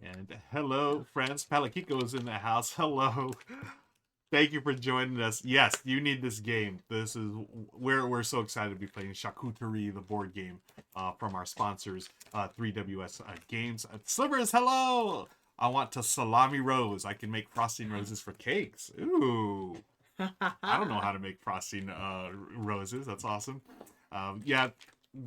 And hello, friends. Palakiko is in the house. Hello. Thank you for joining us. Yes, you need this game. This is we're so excited to be playing Charcuterie, the board game, from our sponsors, 3WS Games. Slivers, hello. I want to salami rose. I can make frosting roses for cakes. Ooh. I don't know how to make frosting roses. That's awesome. Yeah,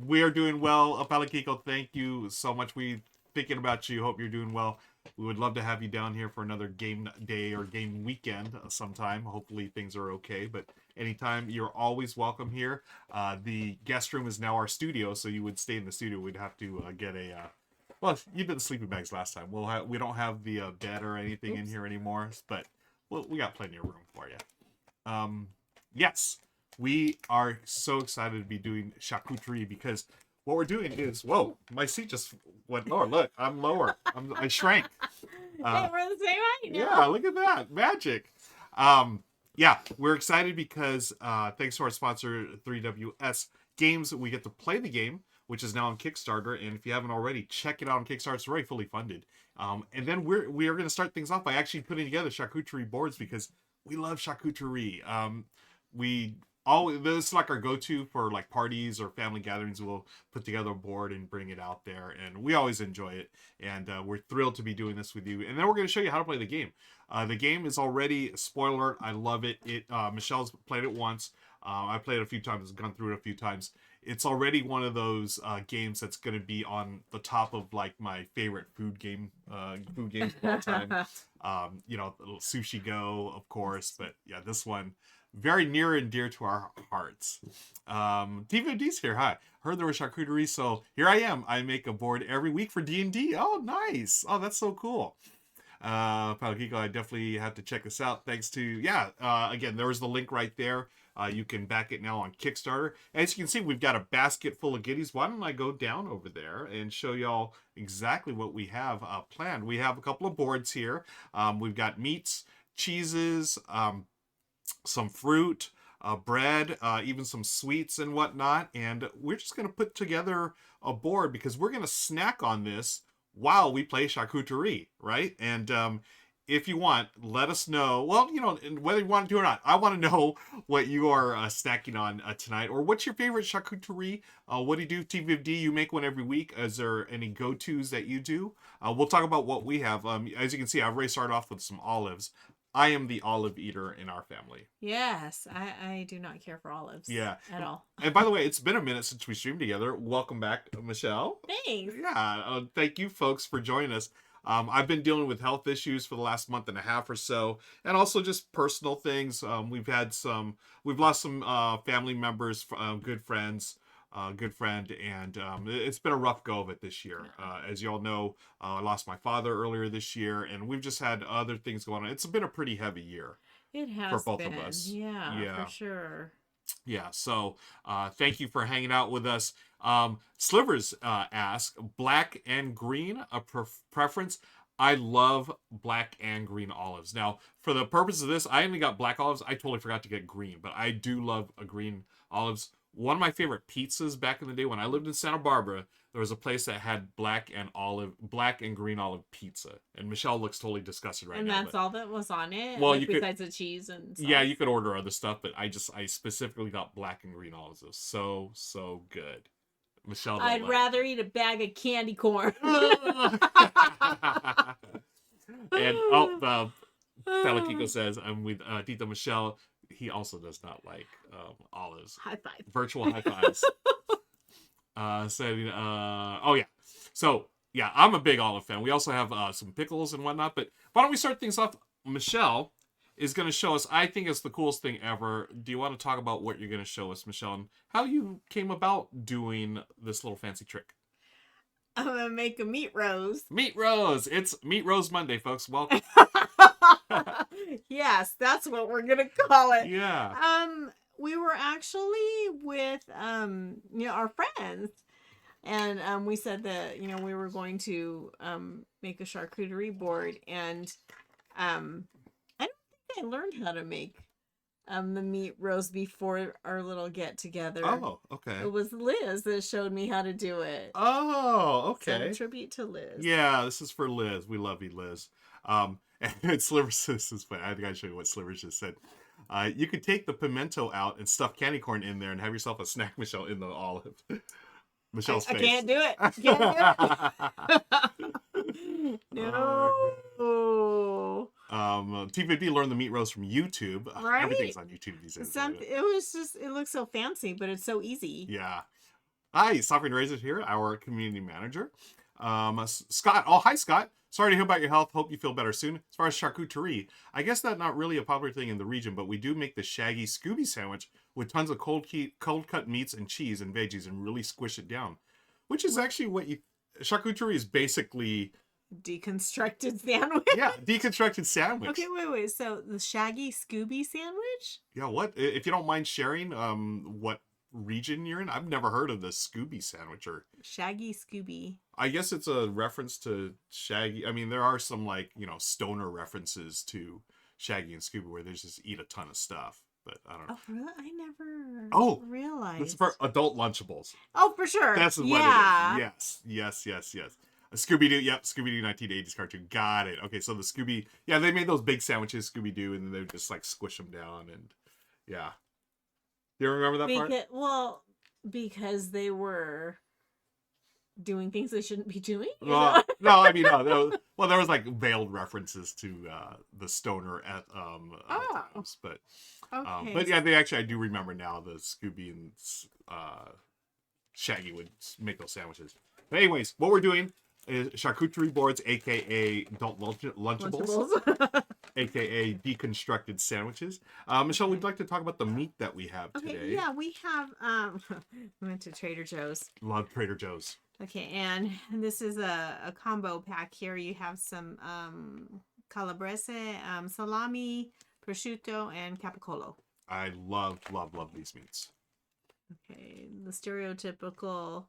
we are doing well. Palakiko, thank you so much. We thinking about you. Hope you're doing well. We would love to have you down here for another game day or game weekend sometime. Hopefully things are okay, but anytime, you're always welcome here. The guest room is now our studio, so you would stay in the studio. We'd have to get a well, you did the sleeping bags last time. We don't have the bed or anything in here anymore, but we got plenty of room for you. Yes, we are so excited to be doing Charcuterie because what we're doing is, whoa, my seat just went lower. Look, I'm lower. I shrank. Hey, we're the same height now. Yeah, look at that. Magic. Yeah, we're excited because thanks to our sponsor, 3WS Games, we get to play the game, which is now on Kickstarter. And if you haven't already, check it out on Kickstarter. It's already fully funded. And then we are going to start things off by actually putting together charcuterie boards because we love charcuterie. This is like our go-to for like parties or family gatherings. We'll put together a board and bring it out there, and we always enjoy it. And we're thrilled to be doing this with you. And then we're going to show you how to play the game. The game is already, spoiler alert, I love it. Michelle's played it once. I played it a few times, gone through it a few times. It's already one of those games that's going to be on the top of like my favorite food games of all time. Sushi Go, of course, but yeah, this one very near and dear to our hearts. TVOD's here. Hi, heard there was charcuterie, so here I am. I make a board every week for D&D. Oh, nice. Oh, that's so cool. Palakiko, I definitely have to check this out. Thanks to again, there was the link right there. You can back it now on Kickstarter. As you can see, we've got a basket full of goodies. Why don't I go down over there and show y'all exactly what we have planned. We have a couple of boards here. We've got meats, cheeses, some fruit, bread, even some sweets and whatnot. And we're just going to put together a board because we're going to snack on this while we play charcuterie, right? And if you want, let us know. Well, whether you want to do or not, I want to know what you are snacking on tonight, or what's your favorite charcuterie? What do you do? TVD, you make one every week. Is there any go-tos that you do? We'll talk about what we have. As you can see, I've already started off with some olives. I am the olive eater in our family. Yes, I do not care for olives. Yeah. At all. And by the way, it's been a minute since we streamed together. Welcome back, Michelle. Thanks. Yeah. Thank you, folks, for joining us. I've been dealing with health issues for the last month and a half or so, and also just personal things. We've lost some family members, good friends. Good friend, and it's been a rough go of it this year. As you all know, I lost my father earlier this year, and we've just had other things going on. It's been a pretty heavy year. It has for both been. of us. Yeah, for sure. Yeah, so thank you for hanging out with us. Slivers ask, black and green, a preference? I love black and green olives. Now, for the purpose of this, I only got black olives. I totally forgot to get green, but I do love a green olives. One of my favorite pizzas back in the day when I lived in Santa Barbara, there was a place that had black and green olive pizza. And Michelle looks totally disgusted right now. And that's all that was on it? Well, besides the cheese and stuff? Yeah, you could order other stuff, but I specifically got black and green olives. It was so good. Michelle, I'd rather eat a bag of candy corn. And Palakiko says, I'm with Tita Michelle. He also does not like olives. High five. Virtual high fives. So, yeah, I'm a big olive fan. We also have some pickles and whatnot. But why don't we start things off? Michelle is going to show us, I think it's the coolest thing ever. Do you want to talk about what you're going to show us, Michelle, and how you came about doing this little fancy trick? I'm going to make a meat rose. Meat rose. It's Meat Rose Monday, folks. Welcome. Yes, that's what we're going to call it. Yeah. We were actually with, our friends. And we said that, we were going to make a charcuterie board. And I don't think I learned how to make the meat roast before our little get together. Oh, okay. It was Liz that showed me how to do it. Oh, So okay. tribute to Liz. Yeah, this is for Liz. We love you, Liz. And Slivers, this is funny. I think I show you what Slivers just said. You could take the pimento out and stuff candy corn in there and have yourself a snack, Michelle, in the olive. Michelle's face. I can't do it. Can't do it. No. T50 learned the meat roast from YouTube. Right? Everything's on YouTube these days. It was just, it looks so fancy, but it's so easy. Yeah. Hi, Sovereign Razor here, our community manager. Scott. Oh, hi, Scott. Sorry to hear about your health. Hope you feel better soon. As far as charcuterie, I guess that's not really a popular thing in the region, but we do make the shaggy Scooby sandwich with tons of cold cut meats and cheese and veggies and really squish it down. Which is actually what you... Charcuterie is basically... Deconstructed sandwich? Yeah, deconstructed sandwich. Okay, wait. So the shaggy Scooby sandwich? Yeah, what? If you don't mind sharing what region you're in, I've never heard of the Scooby sandwich. Or Shaggy Scooby. I guess it's a reference to Shaggy. I mean, there are some, like, you know, stoner references to Shaggy and Scooby where they just eat a ton of stuff. But I don't know. Oh, really? I never realized. It's for adult Lunchables. Oh, for sure. That's what it is. Yes. Scooby-Doo. Yep, Scooby-Doo 1980s cartoon. Got it. Okay, so the Scooby... Yeah, they made those big sandwiches, Scooby-Doo, and then they would just, like, squish them down. And, yeah. Do you remember that part? Well, because they were doing things they shouldn't be doing. No, I mean, no. There was like veiled references to the stoner at times, but okay. But yeah, I do remember now the Scooby and Shaggy would make those sandwiches. But anyways, what we're doing is charcuterie boards, aka adult Lunchables. AKA deconstructed sandwiches. Michelle, we'd like to talk about the meat that we have today. Okay, yeah, we have we went to Trader Joe's. Love Trader Joe's. Okay, and this is a combo pack here. You have some calabrese, salami, prosciutto, and capicola. I love these meats. Okay, the stereotypical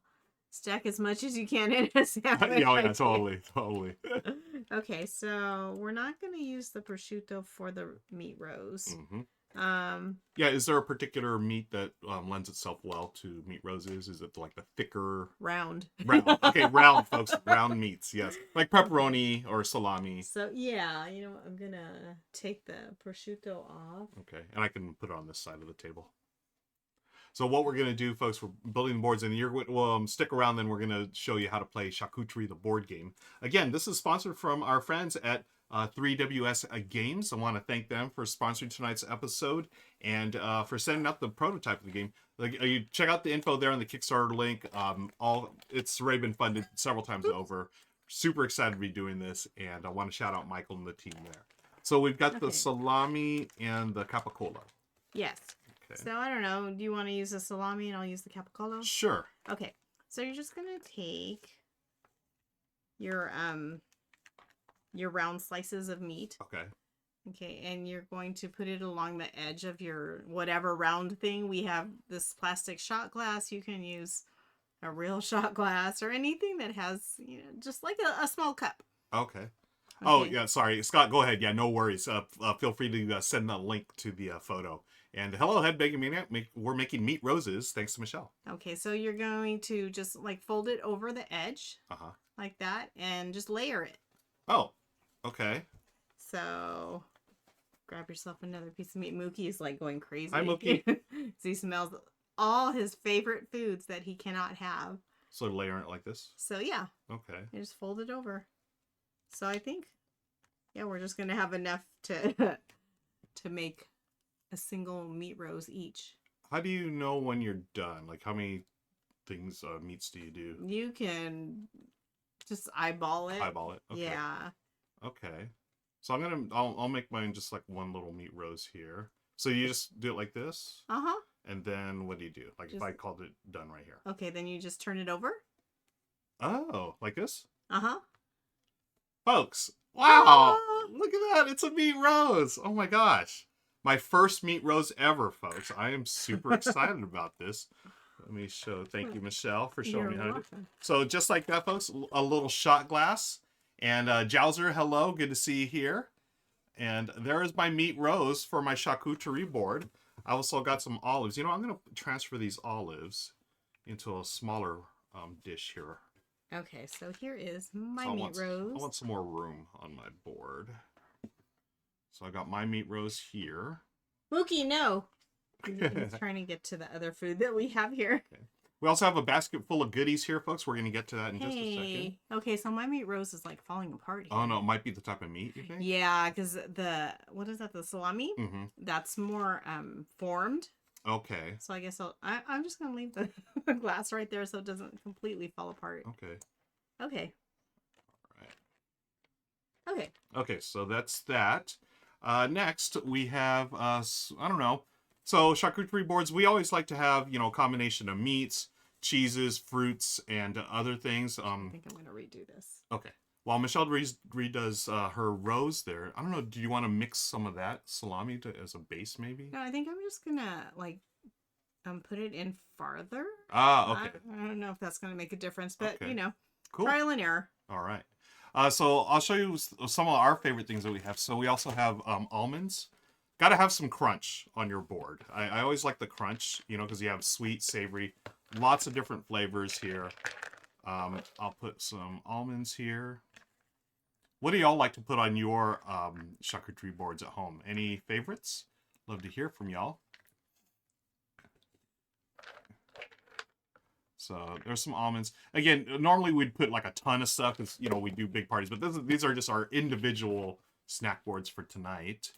stack as much as you can in a sandwich. Yeah, totally. Okay, so we're not going to use the prosciutto for the meat roast. Mm-hmm. Yeah, is there a particular meat that lends itself well to meat roses? Is it like the thicker... Round. Okay, round, folks. Round meats, yes. Like pepperoni or salami. So, yeah, you know what? I'm going to take the prosciutto off. Okay, and I can put it on this side of the table. So what we're going to do, folks, we're building the boards, and you're stick around, then we're going to show you how to play Charcuterie, the board game. Again, this is sponsored from our friends at 3WS Games. I want to thank them for sponsoring tonight's episode and for setting up the prototype of the game. You check out the info there on the Kickstarter link. It's already been funded several times over. Super excited to be doing this, and I want to shout out Michael and the team there. So we've got the salami and the capicola. Yes. Okay. So I don't know. Do you want to use the salami and I'll use the capicola? Sure. Okay. So you're just gonna take your round slices of meat. Okay. Okay, and you're going to put it along the edge of your whatever round thing. We have this plastic shot glass. You can use a real shot glass or anything that has, you know, just like a small cup. Okay. Oh, yeah, sorry. Scott, go ahead. Yeah, no worries. Feel free to send a link to the photo. And hello, Head Baking Maniac. We're making meat roses, thanks to Michelle. Okay, so you're going to just, like, fold it over the edge. Like that, and just layer it. Oh, okay. So, grab yourself another piece of meat. Mookie is, like, going crazy. Hi, Mookie. He smells all his favorite foods that he cannot have. So layering it like this? So, yeah. Okay. You just fold it over. So I think, yeah, we're just going to have enough to make a single meat rose each. How do you know when you're done? Like, how many meats do you do? You can just eyeball it. Eyeball it? Okay. Yeah. Okay. So I'll make mine just like one little meat rose here. So you just do it like this? Uh-huh. And then what do you do? Like if I called it done right here. Okay, then you just turn it over. Oh, like this? Uh-huh. Folks, wow, look at that. It's a meat rose. Oh my gosh. My first meat rose ever, folks. I am super excited about this. Let me show. Thank you, Michelle, for showing me how to do it. So just like that, folks, a little shot glass. And Jowser, hello. Good to see you here. And there is my meat rose for my charcuterie board. I also got some olives. You know, I'm going to transfer these olives into a smaller dish here. Okay, so here is my So meat rose. I want some more room on my board. So I got my meat rose here. Mookie, no. He's trying to get to the other food that we have here. Okay. We also have a basket full of goodies here, folks. We're going to get to that in just a second. Okay, so my meat rose is like falling apart here. Oh, no, it might be the type of meat, you think? Yeah, because what is that, the salami? Mm-hmm. That's more formed. Okay. So I guess I'm just going to leave the glass right there so it doesn't completely fall apart. Okay. Okay. All right. Okay. Okay, so that's that. Next, we have, I don't know. So charcuterie boards, we always like to have, you know, a combination of meats, cheeses, fruits, and other things. I think I'm going to redo this. Okay. While Michelle redoes her rose there, I don't know, do you want to mix some of that salami as a base, maybe? No, I think I'm just going to, like, put it in farther. Ah, okay. I don't know if that's going to make a difference, but, Okay. you know, Cool. trial and error. All right. So I'll show you some of our favorite things that we have. So we also have almonds. Got to have some crunch on your board. I always like the crunch, you know, because you have sweet, savory, lots of different flavors here. I'll put some almonds here. What do y'all like to put on your charcuterie boards at home? Any favorites? Love to hear from y'all. So there's some almonds. Again, normally we'd put like a ton of stuff because, you know, we do big parties, but these are just our individual snack boards for tonight.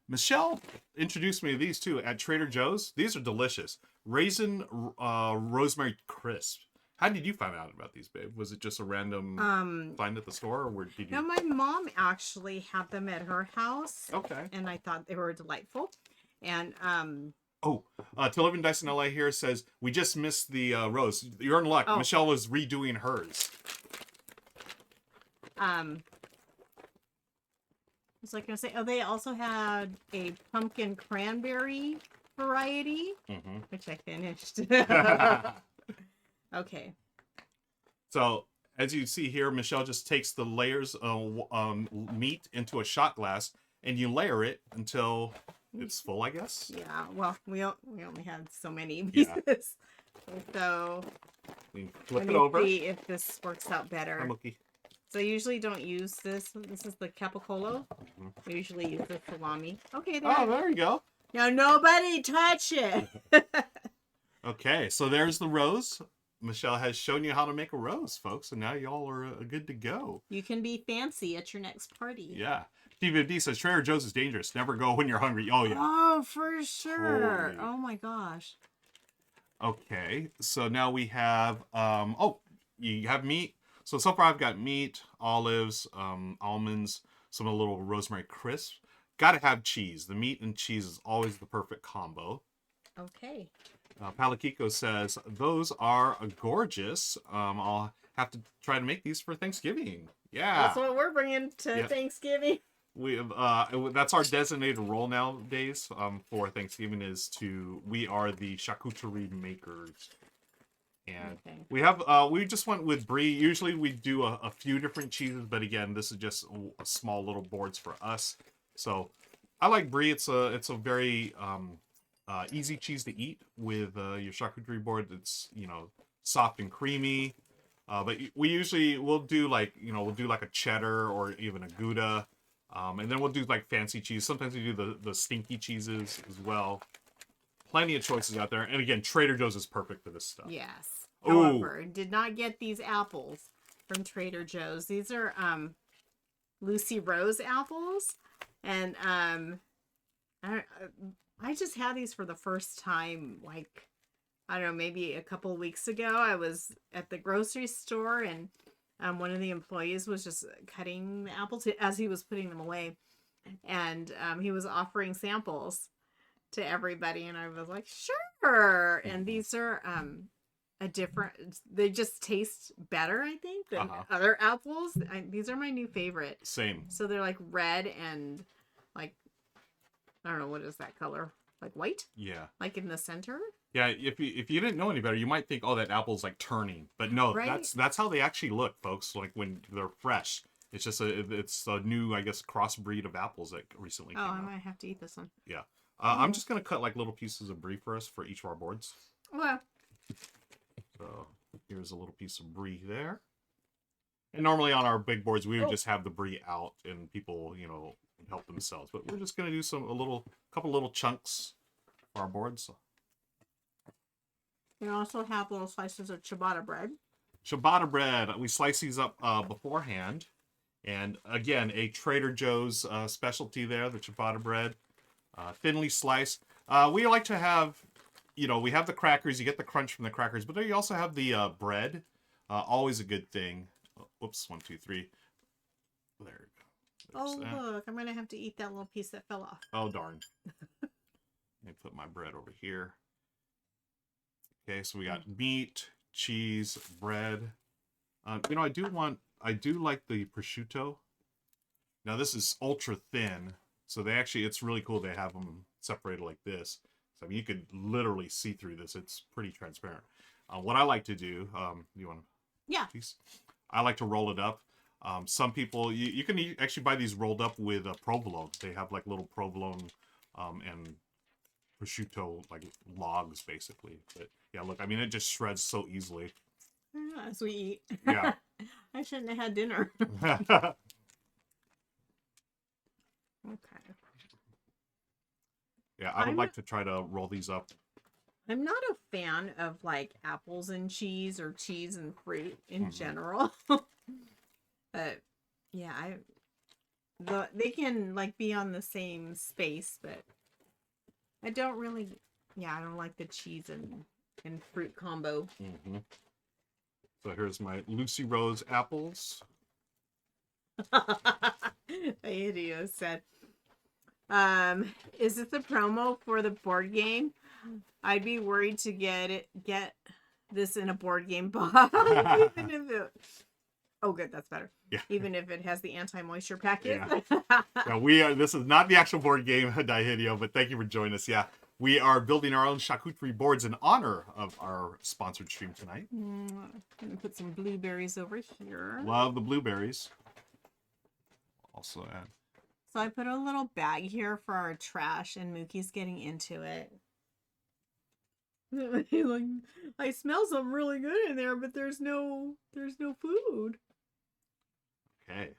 Michelle introduced me to these too at Trader Joe's. These are delicious. Raisin rosemary crisp. How did you find out about these, babe? Was it just a random find at the store, or where did you? No, my mom actually had them at her house. Okay. And I thought they were delightful. And To Live and Dice in LA here says we just missed the rose. You're in luck. Oh. Michelle was redoing hers. was I going to say? Oh, they also had a pumpkin cranberry variety, which I finished. Okay. So, as you see here, Michelle just takes the layers of meat into a shot glass, and you layer it until it's full, I guess? Yeah, well, we only had so many pieces. Yeah. So, We flip let it me over. see if this works out better. Hi, Mookie. So I usually don't use this. This is the capicolo. We usually use the salami. Okay, there. Oh, there you go. Now nobody touch it. Okay, so there's the rose. Michelle has shown you how to make a rose, folks, and now y'all are good to go. You can be fancy at your next party. Yeah. TVD says Trader Joe's is dangerous. Never go when you're hungry. Oh, yeah. Oh, for sure. Totally. Oh my gosh. Okay, so now we have, you have meat. So far I've got meat, olives, almonds, some of the little rosemary crisp. Gotta have cheese. The meat and cheese is always the perfect combo. Okay. Palakiko says, those are gorgeous. I'll have to try to make these for Thanksgiving. Yeah. That's what we're bringing to Thanksgiving. We that's our designated role nowadays for Thanksgiving we are the charcuterie makers. And we have we just went with brie. Usually we do a few different cheeses, but again, this is just a small little boards for us. So I like brie. It's a very easy cheese to eat with your charcuterie board. It's, you know, soft and creamy. But we'll do like a cheddar or even a Gouda. And then we'll do like fancy cheese. Sometimes we do the stinky cheeses as well. Plenty of choices out there. And again, Trader Joe's is perfect for this stuff. Yes. Ooh. However, did not get these apples from Trader Joe's. These are Lucy Rose apples. And I just had these for the first time, like, I don't know, maybe a couple of weeks ago. I was at the grocery store and one of the employees was just cutting the apples as he was putting them away. And he was offering samples to everybody. And I was like, sure. And these are they just taste better, I think, than other apples. These are my new favorite. Same. So they're like red and like, I don't know, what is that color? Like white? Yeah. Like in the center? Yeah, if you didn't know any better, you might think, oh, that apple's like turning. But no, Right? that's how they actually look, folks, like when they're fresh. It's just it's a new, I guess, crossbreed of apples that recently Oh, came I out. might have to eat this one. Yeah. I'm just gonna cut like little pieces of brie for us for each of our boards. Well, So here's a little piece of brie there. And normally on our big boards, we would just have the brie out and people, you know, help themselves. But we're just gonna do couple little chunks for our boards. we also have little slices of ciabatta bread. Ciabatta bread. We slice these up beforehand. And again, a Trader Joe's specialty there, the ciabatta bread. Thinly sliced. We like to have, you know, we have the crackers. You get the crunch from the crackers. But then you also have the bread. Always a good thing. Oh, whoops, 1, 2, 3. There we go. Oh, look, I'm going to have to eat that little piece that fell off. Oh, darn. Let me put my bread over here. Okay, so we got meat, cheese, bread. You know, I do like the prosciutto. Now, this is ultra thin. So it's really cool they have them separated like this. So I mean, you could literally see through this. It's pretty transparent. What I like to do, you want to? Yeah. Piece? I like to roll it up. Some people, you can actually buy these rolled up with provolone. They have like little provolone and prosciutto like logs basically. But yeah, look, I mean, it just shreds so easily. As we eat. Yeah. I shouldn't have had dinner. Okay. Yeah, I would like to try to roll these up. I'm not a fan of like apples and cheese or cheese and fruit in general. But yeah, they can like be on the same space, but I don't really, I don't like the cheese and fruit combo. So here's my Lucy Rose apples. The idiot said, is it the promo for the board game? I'd be worried to get this in a board game box. Even if it, oh good, that's better. Yeah. Even if it has the anti-moisture packet. Yeah, this is not the actual board game, Daihidio, but thank you for joining us. Yeah, we are building our own charcuterie boards in honor of our sponsored stream tonight. I'm gonna put some blueberries over here. Love the blueberries. Also add. So I put a little bag here for our trash, and Mookie's getting into it. Like, I smell something really good in there, but there's no food. Okay.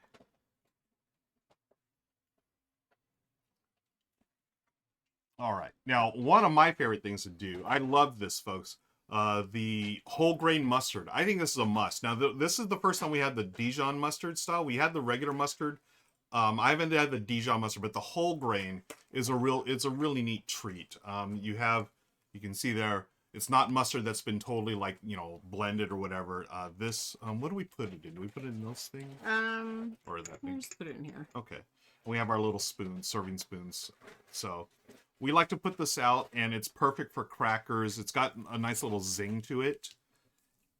All right. Now, one of my favorite things to do, I love this, folks, the whole grain mustard. I think this is a must. Now, this is the first time we had the Dijon mustard style. We had the regular mustard. I haven't had the Dijon mustard, but the whole grain is it's a really neat treat. You can see there, it's not mustard that's been totally like, you know, blended or whatever. This, what do we put it in? Do we put it in this thing? Or that thing? Just put it in here. Okay. And we have our little spoons, serving spoons. So we like to put this out, and it's perfect for crackers. It's got a nice little zing to it.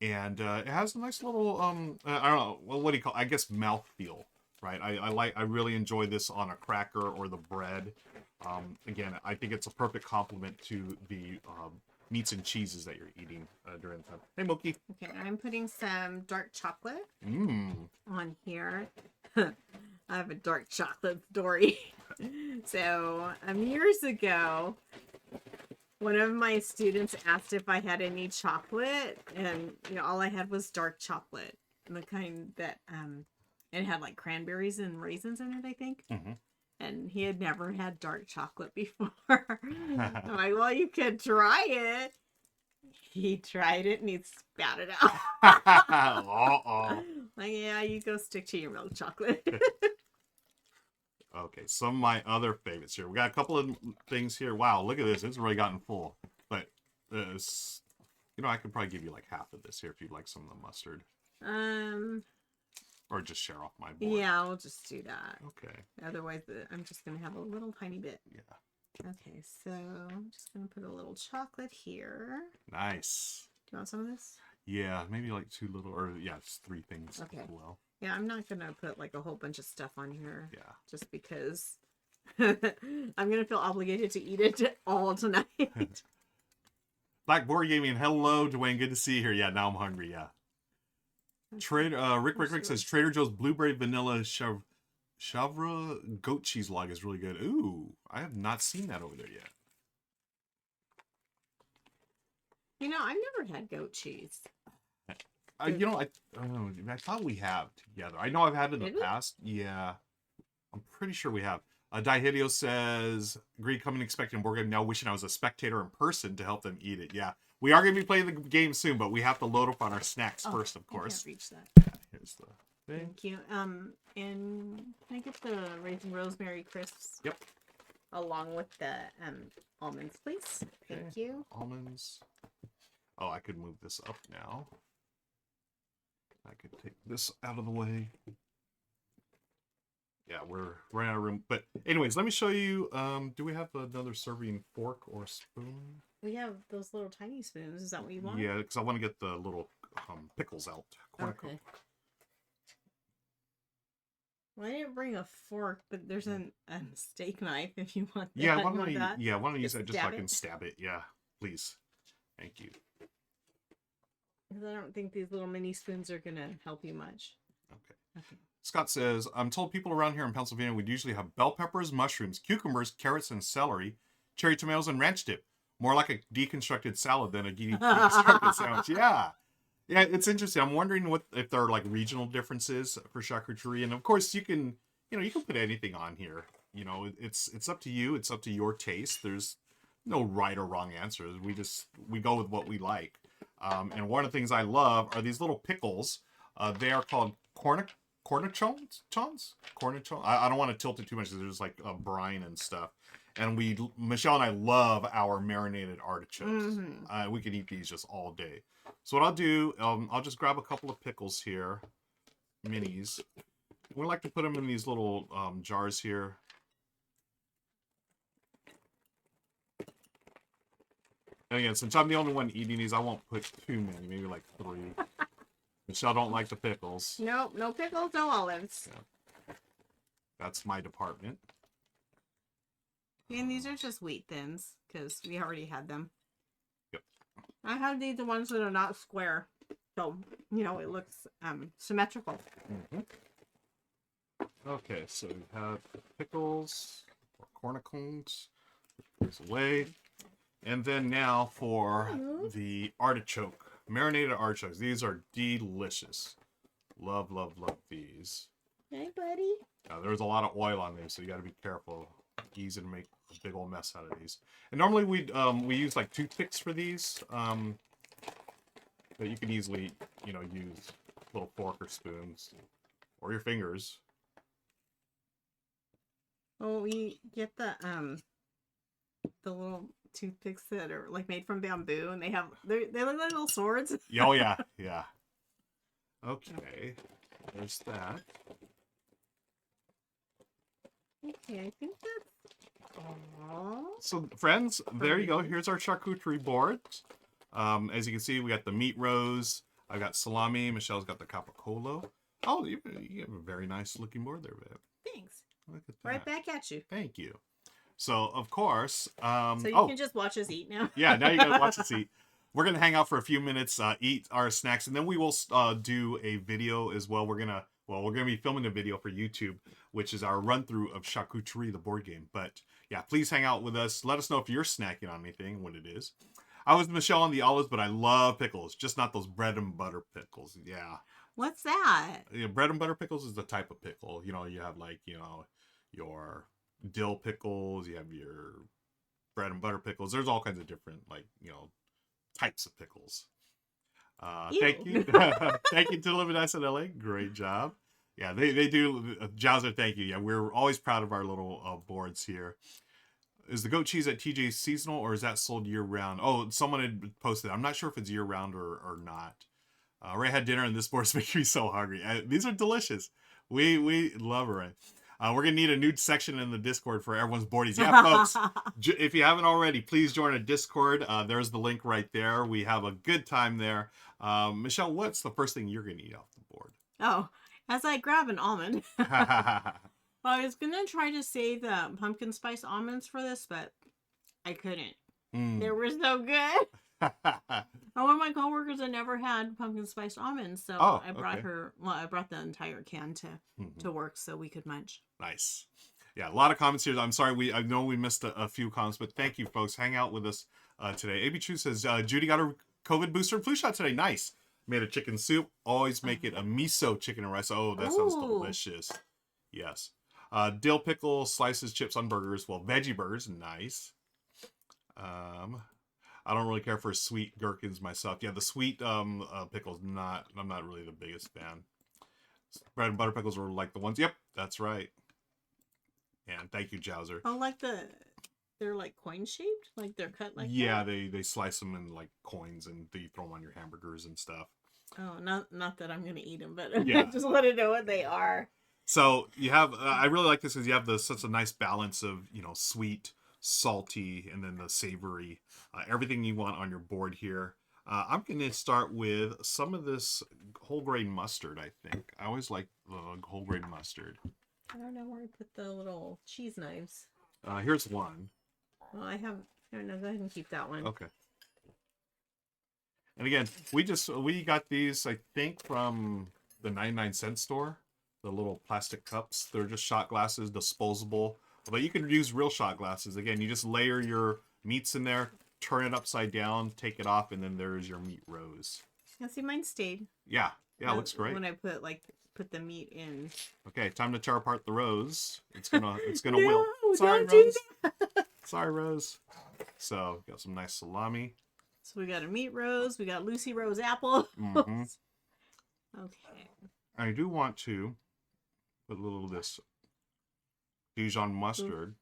And it has a nice little, I don't know, what do you call it? I guess mouthfeel. Right, I really enjoy this on a cracker or the bread. Again, I think it's a perfect complement to the meats and cheeses that you're eating during the time. Hey, Mookie. Okay, I'm putting some dark chocolate on here. I have a dark chocolate story. So, years ago, one of my students asked if I had any chocolate, and all I had was dark chocolate, the kind that it had like cranberries and raisins in it, I think. And he had never had dark chocolate before. I'm like, well, you could try it. He tried it and he spat it out. Like, yeah, you go stick to your milk chocolate. Okay, some of my other favorites here. We got a couple of things here. Wow, look at this. It's really gotten full. But this, I could probably give you like half of this here if you'd like some of the mustard. Or just share off my board. Yeah, we'll just do that. Okay. Otherwise, I'm just going to have a little tiny bit. Yeah. Okay, so I'm just going to put a little chocolate here. Nice. Do you want some of this? Yeah, maybe like 2 little, or just 3 things as well. Yeah, I'm not going to put like a whole bunch of stuff on here. Yeah. Just because I'm going to feel obligated to eat it all tonight. Black Board Gaming, hello, Dwayne. Good to see you here. Yeah, now I'm hungry, yeah. Trader Rick says Trader Joe's blueberry vanilla Chavra goat cheese log is really good. Ooh, I have not seen that over there yet. You know, I've never had goat cheese. You know, I thought we have together. I know I've had it in the past. Yeah, I'm pretty sure we have. Dihideo says, "Agreed, coming expecting board game now, wishing I was a spectator in person to help them eat it." Yeah, we are going to be playing the game soon, but we have to load up on our snacks first, of course. I can't reach that. Yeah, here's the thing. Thank you. And can I get the raisin rosemary crisps? Yep. Along with the almonds, please. Okay. Thank you. Almonds. Oh, I could move this up now. I could take this out of the way. Yeah, we're running out of room. But anyways, let me show you. Do we have another serving fork or spoon? We have those little tiny spoons. Is that what you want? Yeah, because I want to get the little pickles out. Okay. Well, I didn't bring a fork, but there's a steak knife if you want that. Yeah, why don't I use that just so I can it? stab it? Yeah, please. Thank you. Because I don't think these little mini spoons are going to help you much. Okay. Scott says, I'm told people around here in Pennsylvania would usually have bell peppers, mushrooms, cucumbers, carrots, and celery, cherry tomatoes, and ranch dip. More like a deconstructed salad than a deconstructed sandwich. Yeah. Yeah, it's interesting. I'm wondering if there are like regional differences for charcuterie. And of course you can put anything on here. You know, it's up to you. It's up to your taste. There's no right or wrong answers. We go with what we like. And one of the things I love are these little pickles. They are called cornichons. I don't want to tilt it too much because there's like brine and stuff. And Michelle and I love our marinated artichokes. Mm-hmm. We could eat these just all day. So what I'll do, I'll just grab a couple of pickles here, minis. We like to put them in these little jars here. And again, since I'm the only one eating these, I won't put too many, maybe like 3. Michelle don't like the pickles. Nope, no pickles, no olives. Yeah. That's my department. And these are just wheat thins, because we already had them. Yep. I have the ones that are not square. So, it looks symmetrical. Mm-hmm. Okay, so we have pickles, or cornichons. Put this away. And then now for the artichoke. Marinated artichokes. These are delicious. Love, love, love these. Hey, buddy. Now, there's a lot of oil on these, so you got to be careful. Easy to make a big old mess out of these. And normally we use like toothpicks for these. But you can easily, use little fork or spoons. Or your fingers. Oh, we get the little toothpicks that are like made from bamboo, and they look like little swords. Oh yeah, yeah. Okay, there's that. Okay, I think that's all. So friends, there you go. Here's our charcuterie board. As you can see, we got the meat rows. I got salami. Michelle's got the capicola. Oh, you have a very nice looking board there, babe. Thanks. Look at that. Right back at you. Thank you. So, of course... so you can just watch us eat now? Yeah, now you can watch us eat. We're going to hang out for a few minutes, eat our snacks, and then we will do a video as well. We're going to be filming a video for YouTube, which is our run-through of Charcuterie, the board game. But, yeah, please hang out with us. Let us know if you're snacking on anything, what it is. I was Michelle on the olives, but I love pickles. Just not those bread and butter pickles. Yeah. What's that? Yeah, bread and butter pickles is the type of pickle. You have like, your... dill pickles, you have your bread and butter pickles. There's all kinds of different types of pickles. Thank you. Thank you to Live and Dice in LA. Great job. Yeah, they do. Jowser, thank you. Yeah, we're always proud of our little boards here. Is the goat cheese at TJ's seasonal, or is that sold year round? Oh, someone had posted. I'm not sure if it's year round or not. Ray had dinner and this board's making me so hungry. These are delicious. We love Ray. We're going to need a new section in the Discord for everyone's boardies. Yeah, folks, if you haven't already, please join a Discord. There's the link right there. We have a good time there. Michelle, what's the first thing you're going to eat off the board? Oh, as I grab an almond. I was going to try to save the pumpkin spice almonds for this, but I couldn't. They were so good. Oh, when my coworkers had never had pumpkin spice almonds, so Oh, I brought okay. her. Well, I brought the entire can to work so we could munch. Nice. Yeah, a lot of comments here. I'm sorry, I know we missed a few comments, but thank you, folks. Hang out with us today. AB True says Judy got a COVID booster and flu shot today. Nice. Made a chicken soup. Always make it a miso chicken and rice. Oh, that sounds delicious. Yes. Dill pickle slices, chips on burgers. Well, veggie burgers. Nice. I don't really care for sweet gherkins myself. Yeah, the sweet pickles, I'm not really the biggest fan. Bread and butter pickles are like the ones. Yep, that's right. And thank you, Jowser. Oh, like they're like coin shaped? Like they're cut like yeah, that? they slice them in like coins and you throw them on your hamburgers and stuff. Oh, not that I'm going to eat them, but Yeah. I just want to know what they are. So you have, I really like this because you have such a nice balance of, sweet, salty, and then the savory. Everything you want on your board here. I'm going to start with some of this whole grain mustard, I think. I always like the whole grain mustard. I don't know where I put the little cheese knives. Here's one. Well, I have... No, go ahead and keep that one. Okay. And again, we got these, I think, from the 99-cent store. The little plastic cups. They're just shot glasses, disposable. But you can use real shot glasses. Again, you just layer your meats in there, turn it upside down, take it off, and then there's your meat rose. Yeah, see, mine stayed. Yeah, it looks great. When I put the meat in. Okay, time to tear apart the rose. It's gonna No, wilt. Sorry, don't do Rose. that. Sorry, Rose. So got some nice salami. So we got a meat rose. We got Lucy Rose apple. Mm-hmm. Okay. I do want to put a little of this Dijon mustard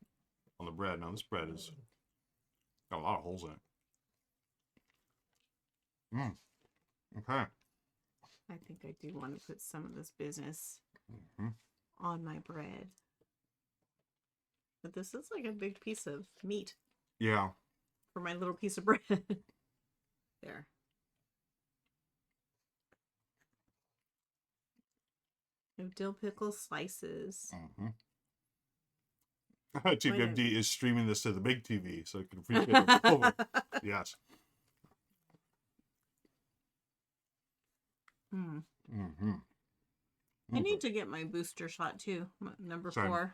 on the bread. Now this bread is got a lot of holes in it. Okay. I think I do want to put some of this business on my bread. But this is like a big piece of meat. Yeah. For my little piece of bread. There. No dill pickle slices. Chief MD is streaming this to the big TV so it can appreciate it over. Yes. I need to get my booster shot too. Number 4.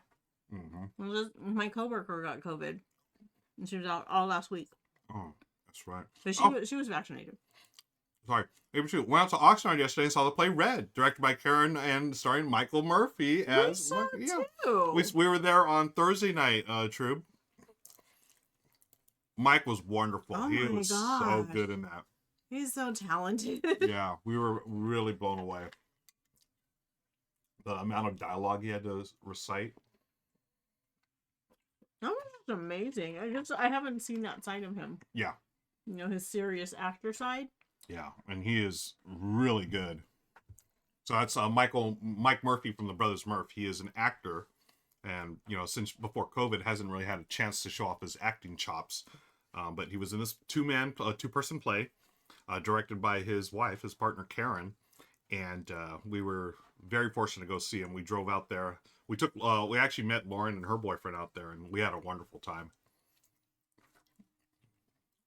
My coworker got COVID, and she was out all last week. Oh, that's right. But she was vaccinated. Sorry. Went out to Oxnard yesterday and saw the play Red, directed by Karen and starring Michael Murphy as. Too. We were there on Thursday night, Trube. Mike was wonderful. Oh he was so good in that. He's so talented. Yeah, we were really blown away. The amount of dialogue he had to recite. That was just amazing. I haven't seen that side of him. Yeah. His serious actor side. Yeah, and he is really good. So that's Mike Murphy from the Brothers Murph. He is an actor, and since before COVID, hasn't really had a chance to show off his acting chops. But he was in this two-person play, directed by his wife, his partner Karen, and we were very fortunate to go see him. We drove out there. We actually met Lauren and her boyfriend out there, and we had a wonderful time.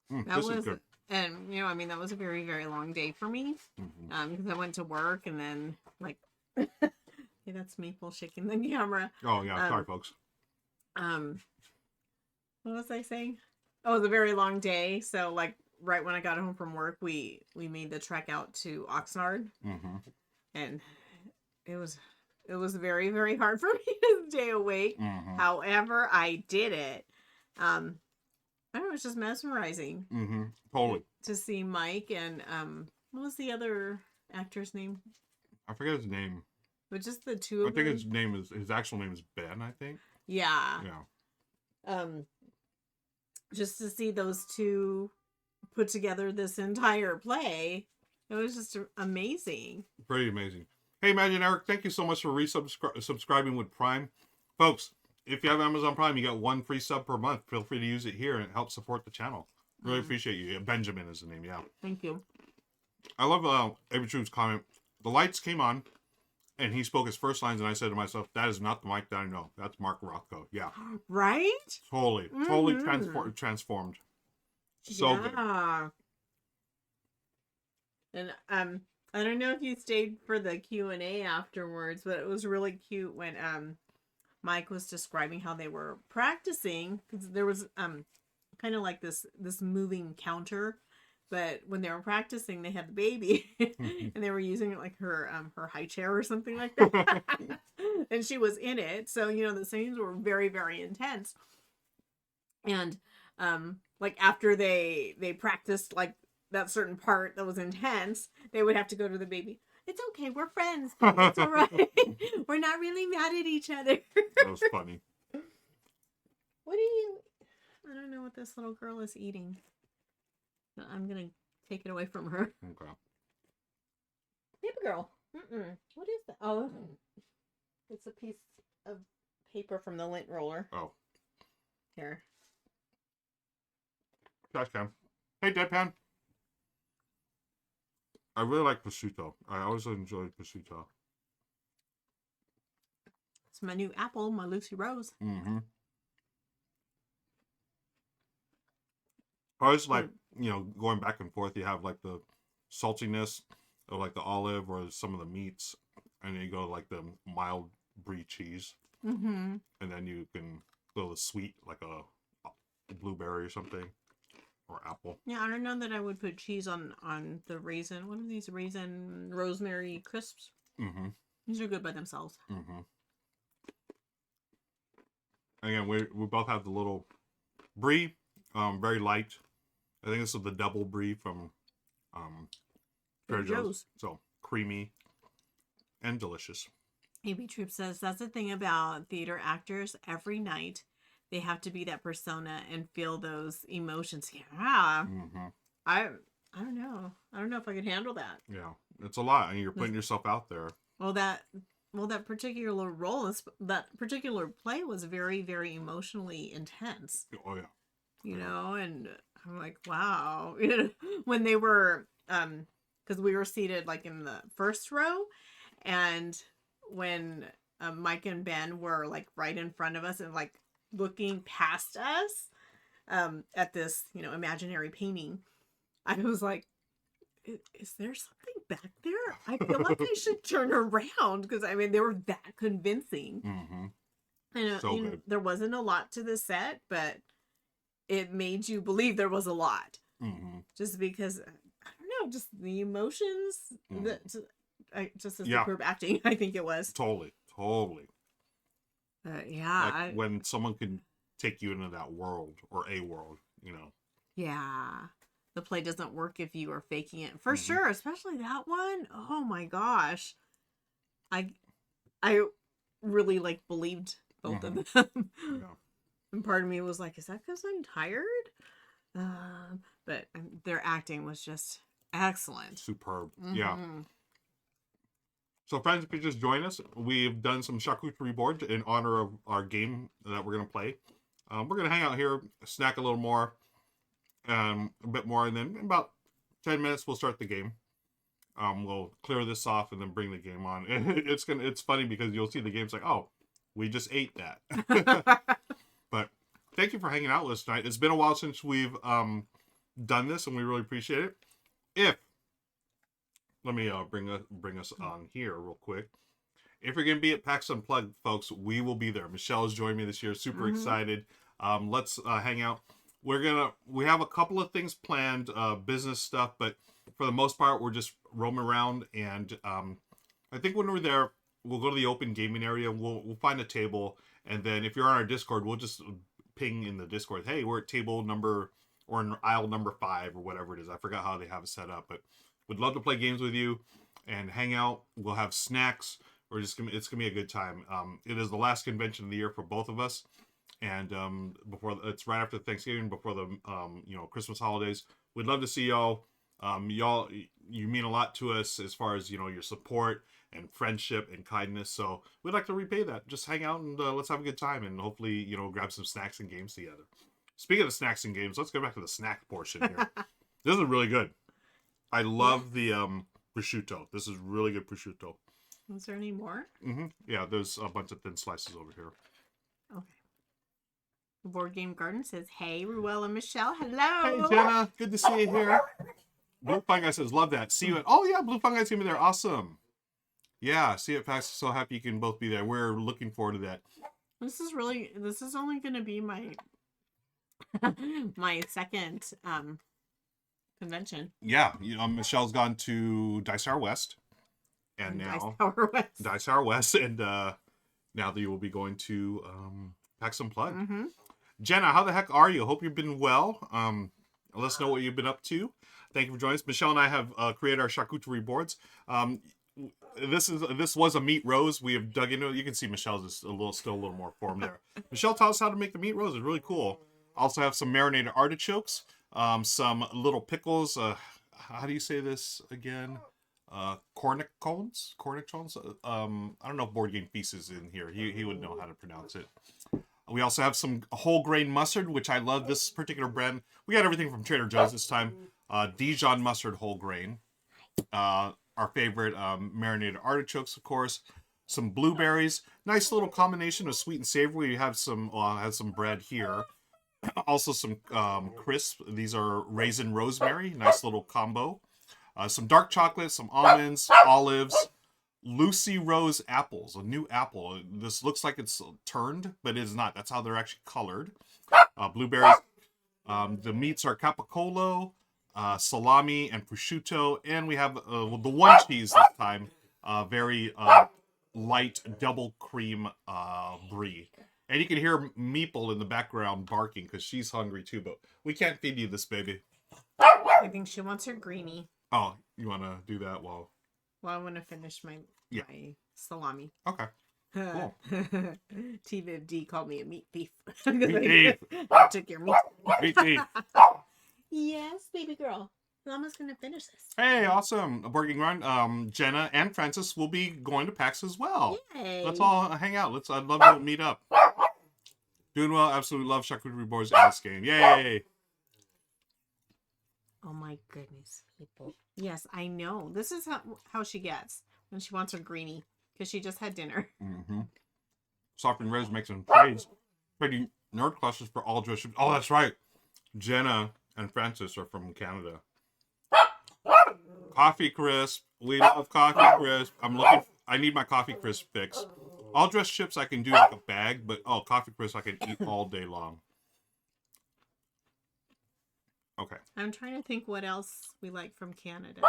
This is good. And that was a very, very long day for me. Because I went to work and then hey, that's Maple shaking the camera. Oh yeah, sorry folks. What was I saying? Oh, it was a very long day. So right when I got home from work, we made the trek out to Oxnard, and it was very, very hard for me to stay awake. However, I did it. I don't know, it's just mesmerizing. Totally. To see Mike and what was the other actor's name? I forget his name. But just the two of them. I think his actual name is Ben, I think. Yeah. Yeah. Just to see those two put together this entire play, it was just amazing. Pretty amazing. Hey, Imagine Eric, thank you so much for subscribing with Prime. Folks, if you have Amazon Prime, you get 1 free sub per month. Feel free to use it here and it helps support the channel. Really appreciate you. Benjamin is the name, yeah. Thank you. I love Avery True's comment. The lights came on, and he spoke his first lines, and I said to myself, that is not the Mike that I know. That's Mark Rothko. Yeah. Right? Totally. Totally transformed. So good. And I don't know if you stayed for the Q&A afterwards, but it was really cute when Mike was describing how they were practicing, because there was kind of like this moving counter, but when they were practicing they had the baby and they were using it like her high chair or something like that. And she was in it, so the scenes were very, very intense. And like after they practiced like that certain part that was intense, they would have to go to the baby. It's okay, we're friends, baby. It's all right. We're not really mad at each other. That was funny. What do you... I don't know what this little girl is eating. But I'm gonna take it away from her. Okay. Paper girl. What is that? Oh, it's a piece of paper from the lint roller. Oh. Here. Trash can. Hey, Deadpan. I really like prosciutto. I always enjoyed prosciutto. It's my new apple, my Lucy Rose. Mm-hmm. I always like, going back and forth. You have like the saltiness of like the olive or some of the meats, and then you go like the mild brie cheese, Mm-hmm. and then you can go the sweet like a blueberry or something, or apple. Yeah, I don't know that I would put cheese on the raisin. What are these raisin rosemary crisps? Mm-hmm. These are good by themselves. Mm-hmm. Again, we both have the little brie, very light. I think this is the double brie from Trader Joe's. So creamy and delicious. AB Troop says that's the thing about theater actors. Every night they have to be that persona and feel those emotions. Yeah. Mm-hmm. I don't know. I don't know if I could handle that. Yeah, it's a lot, and you're putting yourself out there. Well, that particular role, that particular play was very, very emotionally intense. Oh yeah. You know, and I'm like, wow. When they were, because we were seated like in the first row, and when Mike and Ben were like right in front of us and like looking past us at this, imaginary painting, I was like, is there something back there? I feel like I should turn around, because I mean they were that convincing. Mm-hmm. And So good. there wasn't a lot to the set, but it made you believe there was a lot. Mm-hmm. Just because, I don't know, just the emotions, just as superb acting, I think it was. Totally. Yeah. Like when someone can take you into that world, or a world, Yeah. The play doesn't work if you are faking it. For sure, especially that one. Oh my gosh. I really like believed both of them. Yeah. And part of me was like, is that because I'm tired? But their acting was just excellent. Superb. Yeah. So friends, if you just join us, we've done some charcuterie boards in honor of our game that we're going to play. We're going to hang out here, snack a little more, a bit more, and then in about 10 minutes we'll start the game. We'll clear this off and then bring the game on. It's funny because you'll see the game's like, oh, we just ate that. But thank you for hanging out with us tonight. It's been a while since we've done this, and we really appreciate it. Let me bring us on here real quick. If you're going to be at PAX Unplugged, folks, we will be there. Michelle has joined me this year. Super excited. Let's hang out. We have a couple of things planned, business stuff, but for the most part, we're just roaming around. And I think when we're there, we'll go to the open gaming area. We'll find a table, and then if you're on our Discord, we'll just ping in the Discord, hey, we're at table number, or in aisle number 5 or whatever it is. I forgot how they have it set up, but we'd love to play games with you and hang out. We'll have snacks. It's gonna be a good time. It is the last convention of the year for both of us, and it's right after Thanksgiving, before the Christmas holidays. We'd love to see y'all. You mean a lot to us as far as your support and friendship and kindness. So we'd like to repay that. Just hang out and let's have a good time, and hopefully grab some snacks and games together. Speaking of snacks and games, let's go back to the snack portion here. This is really good. I love the prosciutto. This is really good prosciutto. Was there any more? Yeah, there's a bunch of thin slices over here. Okay. Board Game Garden says, hey, Ruel and Michelle, hello. Hey, Jenna. Good to see you here. Blue Fungi says, love that. See you at, oh yeah, Blue Fungi's gonna be there. Awesome. Yeah, see you at PAX. So happy you can both be there. We're looking forward to that. This is only going to be my my second convention. Yeah, Michelle's gone to Dice West, and now Dice West, and now that you will be going to PAX Unplugged. Mm-hmm. Jenna, how the heck are you? Hope you've been well. Let us know what you've been up to. Thank you for joining us. Michelle and I have created our charcuterie boards. This was a meat rose. We have dug into it. You can see Michelle's is still a little more formed there. Michelle taught us how to make the meat rose. It's really cool. Also have some marinated artichokes, some little pickles. How do you say this again? Cornichons. I don't know if Board Game Feast is in here. He would know how to pronounce it. We also have some whole grain mustard, which I love. This particular brand. We got everything from Trader Joe's this time. Dijon mustard whole grain. Our favorite marinated artichokes, of course. Some blueberries. Nice little combination of sweet and savory. We have some, I have some bread here. Also some crisps. These are raisin rosemary. Nice little combo. Some dark chocolate, some almonds, olives. Lucy Rose apples. A new apple. This looks like it's turned, but it is not. That's how they're actually colored. Blueberries. The meats are capicola, salami, and prosciutto. And we have the one cheese this time. Very light double cream brie. And you can hear Meeple in the background barking because she's hungry too. But we can't feed you this, baby. I think she wants her greenie. Oh, you want to do that? Well, I want to finish my salami. Okay. Cool. T-Viv called me a meat thief. Meat thief. I took your meat. Meat thief. Yes, baby girl. Mama's gonna finish this. Hey, awesome. A Board Game Run. Jenna and Francis will be going to PAX as well. Yay. Let's all hang out. I'd love to meet up. Doing well. Absolutely love charcuterie boards in this game. Yay. Oh my goodness, people. Yes, I know. This is how she gets when she wants her greenie. Because she just had dinner. Mm-hmm. Soft and Rose makes some trades. Trading nerd clusters for all dress. Oh, that's right. Jenna and Francis are from Canada. Coffee crisp. We love coffee crisp. I need my coffee crisp fix. All dress chips I can do like a bag, but coffee crisp I can eat all day long. Okay. I'm trying to think what else we like from Canada.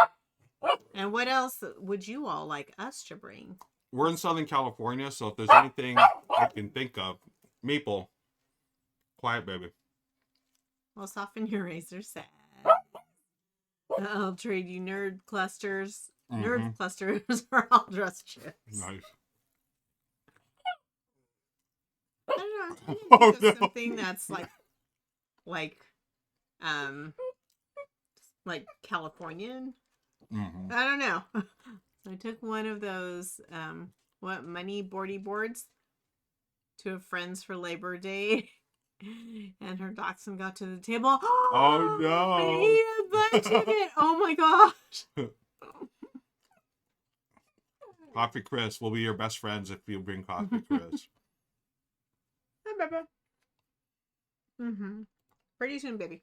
And what else would you all like us to bring? We're in Southern California, so if there's anything I can think of, Maple, quiet baby. Well, soften your razor set. I'll trade you nerd clusters for all dress chips. Nice. I don't know. I'm trying to think of something that's like Californian. Mm-hmm. I don't know. So I took one of those money boards to a friend's for Labor Day, and her dachshund got to the table. Oh no! I ate a bunch of it. Oh my gosh! Coffee Chris, we'll be your best friends if you bring Coffee Chris. Pretty soon, baby.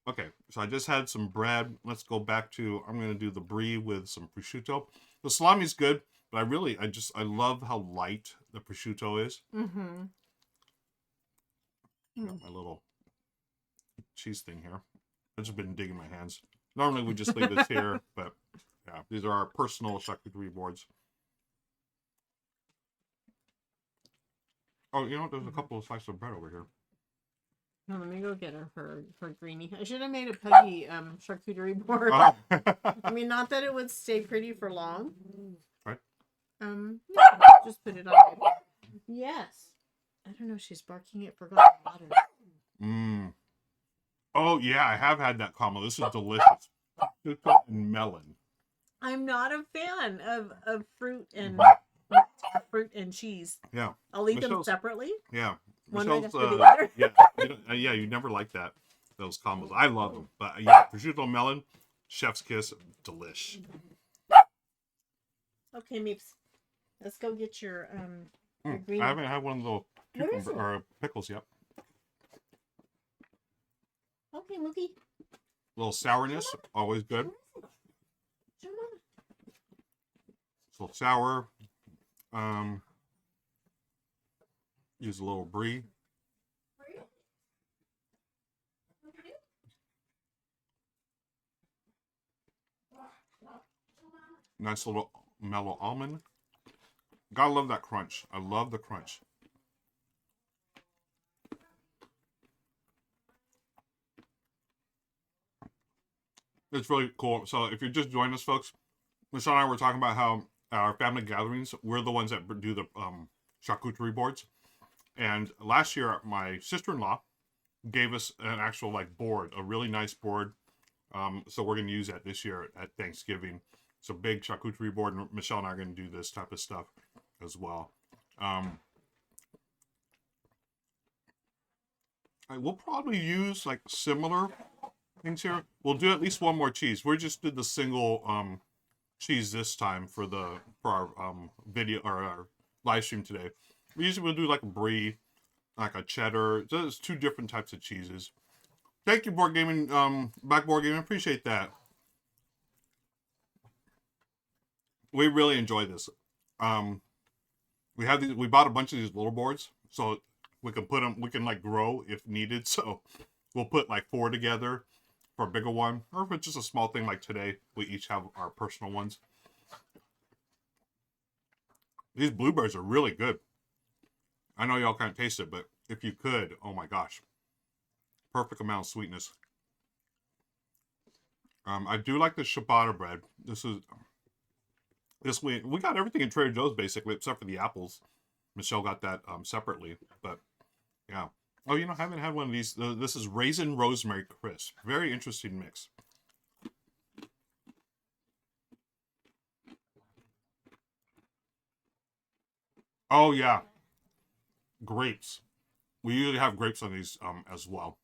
Okay, so I just had some bread. Let's go back to, I'm going to do the brie with some prosciutto. The salami's good, but I love how light the prosciutto is. Mm-hmm. Got my little cheese thing here. I've just been digging my hands. Normally we just leave this here, but yeah, these are our personal charcuterie boards. Oh, you know what? There's a couple of slices of bread over here. No, let me go get her greenie. I should have made a puggy charcuterie board. Oh. I mean, not that it would stay pretty for long. Right. Yeah, just put it on. Yes. I don't know. She's barking at forgotten water. Mmm. Oh yeah, I have had that combo. This is delicious. Prosciutto and melon. I'm not a fan of fruit and cheese. Yeah. I'll eat them separately. Yeah. One right after the other. Yeah, you never like those combos. I love them, but yeah, prosciutto melon, chef's kiss, delish. Okay, Meeps, let's go get your green. I haven't had one of those cucumber or pickles yet. Okay, Mookie. little sourness, always good. It's a little sour. Use a little brie. Nice little mellow almond. Gotta love that crunch. I love the crunch. It's really cool. So if you're just joining us, folks, Michelle and I were talking about how our family gatherings, we're the ones that do the charcuterie boards. And last year, my sister-in-law gave us an actual like board, a really nice board. So we're going to use that this year at Thanksgiving. It's a big charcuterie board, and Michelle and I are going to do this type of stuff as well. We'll probably use like similar things here. We'll do at least one more cheese. We just did the single cheese this time for our video or our live stream today. Usually we'll do like a brie, like a cheddar. There's two different types of cheeses. Thank you, Board Gaming, Backboard Gaming. Appreciate that. We really enjoy this. We have these. We bought a bunch of these little boards, so we can put them. We can like grow if needed. So we'll put like 4 together for a bigger one, or if it's just a small thing like today, we each have our personal ones. These blueberries are really good. I know y'all can't taste it, but if you could, oh my gosh. Perfect amount of sweetness. I do like the ciabatta bread. We got everything in Trader Joe's basically, except for the apples. Michelle got that separately, but yeah. Oh, I haven't had one of these. This is Raisin Rosemary Crisp. Very interesting mix. Oh, yeah. Grapes. We usually have grapes on these as well.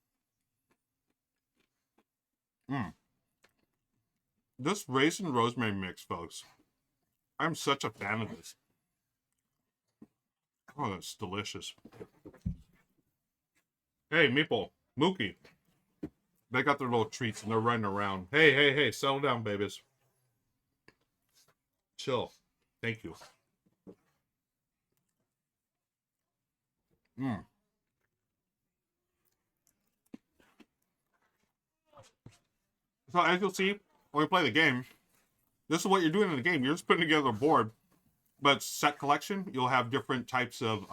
This Raisin Rosemary mix, folks. I'm such a fan of this. Oh, that's delicious. Hey, Meeple, Mookie. They got their little treats and they're running around. Hey, settle down, babies. Chill. Thank you. So as you'll see, when we play the game, this is what you're doing in the game. You're just putting together a board, but set collection, you'll have different types of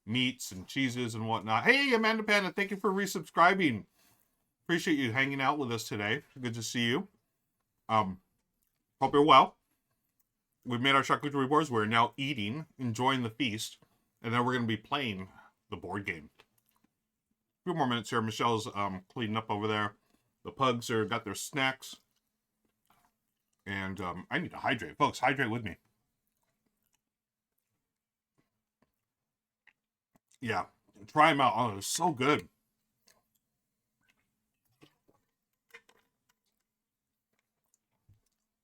meats and cheeses and whatnot. Hey, Amanda Panda, thank you for resubscribing. Appreciate you hanging out with us today. Good to see you. Hope you're well. We've made our charcuterie boards. We're now eating, enjoying the feast, and then we're going to be playing the board game. A few more minutes here. Michelle's cleaning up over there. The pugs got their snacks. And I need to hydrate. Folks, hydrate with me. Yeah, try them out. Oh, they're so good.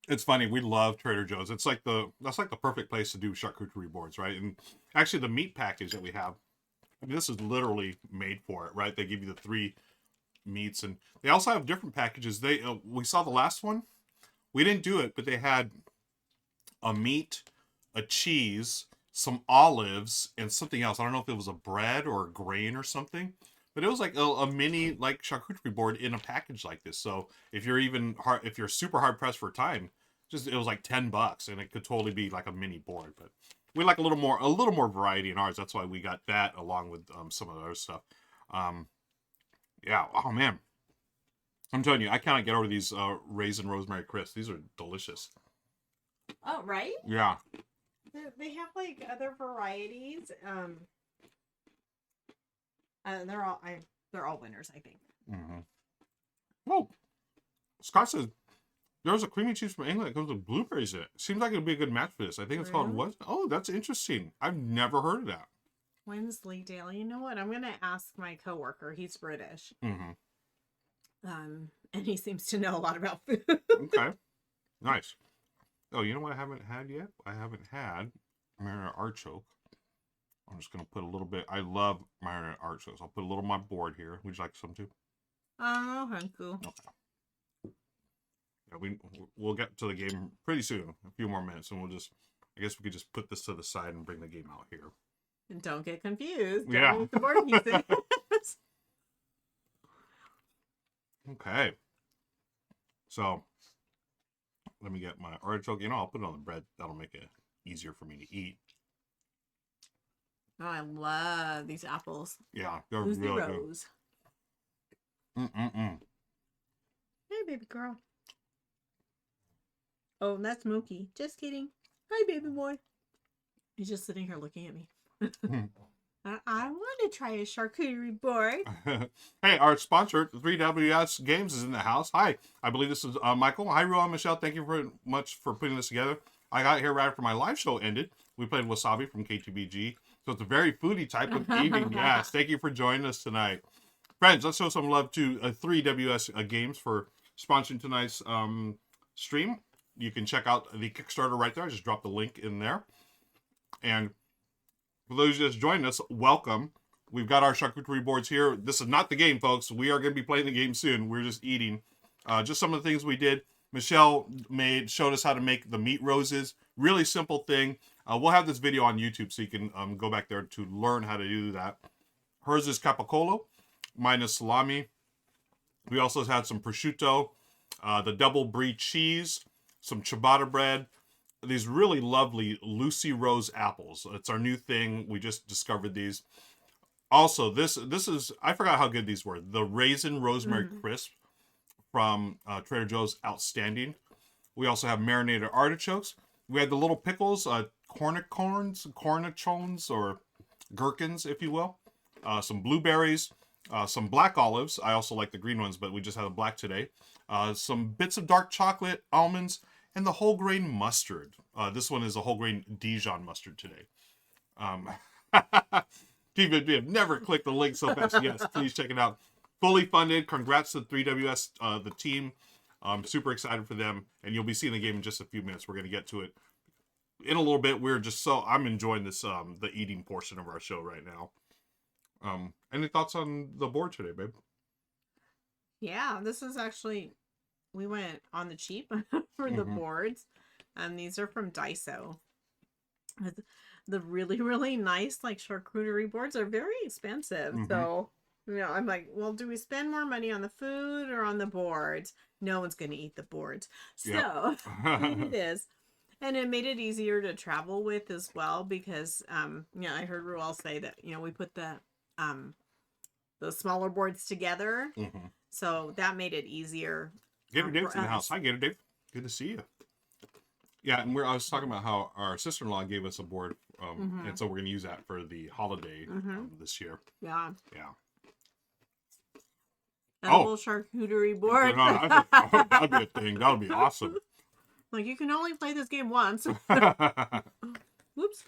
It's funny, we love Trader Joe's. That's like the perfect place to do charcuterie boards, right? And actually the meat package that we have, I mean, this is literally made for it, right? They give you the 3 meats, and they also have different packages. We saw the last one. We didn't do it, but they had a meat, a cheese, some olives, and something else. I don't know if it was a bread or a grain or something, but it was like a mini like charcuterie board in a package like this. So if you're super hard pressed for time, it was like $10, and it could totally be like a mini board. But we like a little more variety in ours. That's why we got that along with some of the other stuff. Yeah. Oh man, I'm telling you, I cannot get over these Raisin Rosemary Crisps. These are delicious. Oh, right? Yeah. They have like other varieties. They're all winners, I think. Oh, Scott says there's a creamy cheese from England that comes with blueberries in it. Seems like it would be a good match for this. I think it's called what? Oh, that's interesting. I've never heard of that. Wensleydale. You know what? I'm gonna ask my coworker. He's British. And he seems to know a lot about food. Okay. Nice. Oh, you know what I haven't had yet? I haven't had marinara artichoke. I'm just going to put a little bit. I love marinara artichokes. I'll put a little on my board here. Would you like some too? Oh, thank you. Okay. Yeah, we'll get to the game pretty soon. A few more minutes, and I guess we could just put this to the side and bring the game out here. And don't get confused. Yeah. Don't eat the board pieces. Okay. So let me get my artichoke. I'll put it on the bread. That'll make it easier for me to eat. Oh, I love these apples. Yeah, they're Who's really the good. rose? Hey, baby girl. Oh, that's Mookie. Just kidding. Hi, baby boy. He's just sitting here looking at me. I want to try a charcuterie board. Hey, our sponsor, 3WS Games, is in the house. Hi, I believe this is Michael. Hi, Ruel and Michelle. Thank you very much for putting this together. I got here right after my live show ended. We played Wasabi from K2BG. So it's a very foodie type of evening. Yes, thank you for joining us tonight. Friends, let's show some love to 3WS Games for sponsoring tonight's stream. You can check out the Kickstarter right there. I just dropped the link in there. And for those who just joined us, welcome. We've got our charcuterie boards here. This is not the game, folks. We are going to be playing the game soon. We're just eating. Just some of the things we did. Michelle showed us how to make the meat roses. Really simple thing. We'll have this video on YouTube, so you can go back there to learn how to do that. Hers is capicolo. Mine is salami. We also had some prosciutto, the double brie cheese, some ciabatta bread, these really lovely Lucy Rose apples. It's our new thing. We just discovered these. Also, this is, I forgot how good these were. The raisin rosemary crisp from Trader Joe's, outstanding. We also have marinated artichokes. We had the little pickles, cornichons, or gherkins, if you will. Some blueberries, some black olives. I also like the green ones, but we just had a black today. Some bits of dark chocolate, almonds, and the whole grain mustard. This one is a whole grain Dijon mustard today. If you have never clicked the link so fast, yes, please check it out. Fully funded. Congrats to 3WS, the team. I'm super excited for them, and you'll be seeing the game in just a few minutes. We're going to get to it in a little bit. I'm enjoying this, the eating portion of our show right now. Any thoughts on the board today, babe? Yeah, this is actually, we went on the cheap for the boards. These are from Daiso. The really, really nice, like, charcuterie boards are very expensive. So, I'm like, well, do we spend more money on the food or on the boards? No one's going to eat the boards. So, it is. And it made it easier to travel with as well because, I heard Ruel say that, we put the smaller boards together. So that made it easier. Gator Dave's in the house. Hi, Gator Dave. Good to see you. Yeah, and I was talking about how our sister-in-law gave us a board, and so we're going to use that for the holiday this year. Yeah. Yeah. Edible charcuterie board. That'd be a thing. That would be awesome. Like, you can only play this game once. Whoops.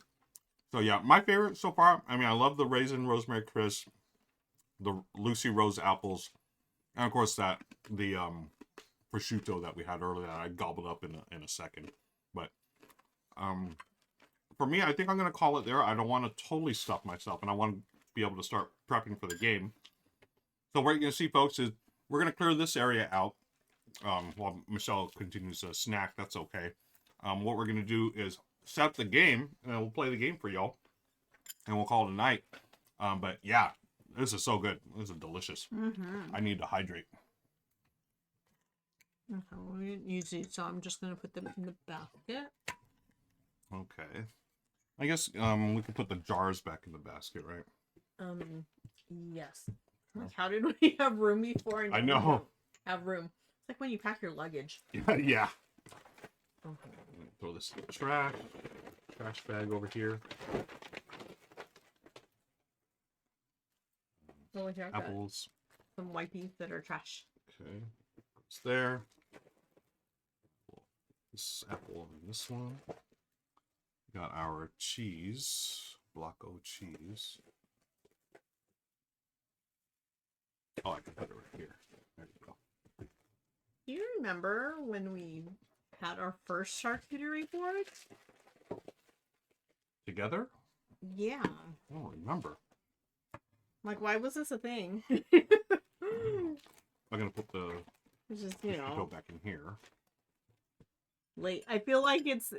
So, yeah, my favorite so far, I love the raisin rosemary crisp, the Lucy Rose apples, and, of course, the prosciutto that we had earlier that I gobbled up in a second. But for me, I think I'm going to call it there. I don't want to totally stuff myself, and I want to be able to start prepping for the game. So what you're going to see, folks, is we're going to clear this area out while Michelle continues to snack. That's okay. What we're going to do is set up the game, and we'll play the game for y'all, and we'll call it a night. But, yeah, this is so good. This is delicious. I need to hydrate. Okay, we didn't use these, so I'm just going to put them in the basket. Okay. I guess we could put the jars back in the basket, right? Yes. Like, how did we have room before? I know. Have room. It's like when you pack your luggage. Yeah. Okay. Throw this in the trash bag over here. So here I've got Apples. some wipies that are trash. Okay. It's there. This apple and this one. We got our cheese. Block O cheese. Oh, I can put it right here. There you go. Do you remember when we had our first charcuterie board? Together? Yeah. I don't remember. Like, why was this a thing? I'm gonna put the It's just, go back in here. late. I feel like it's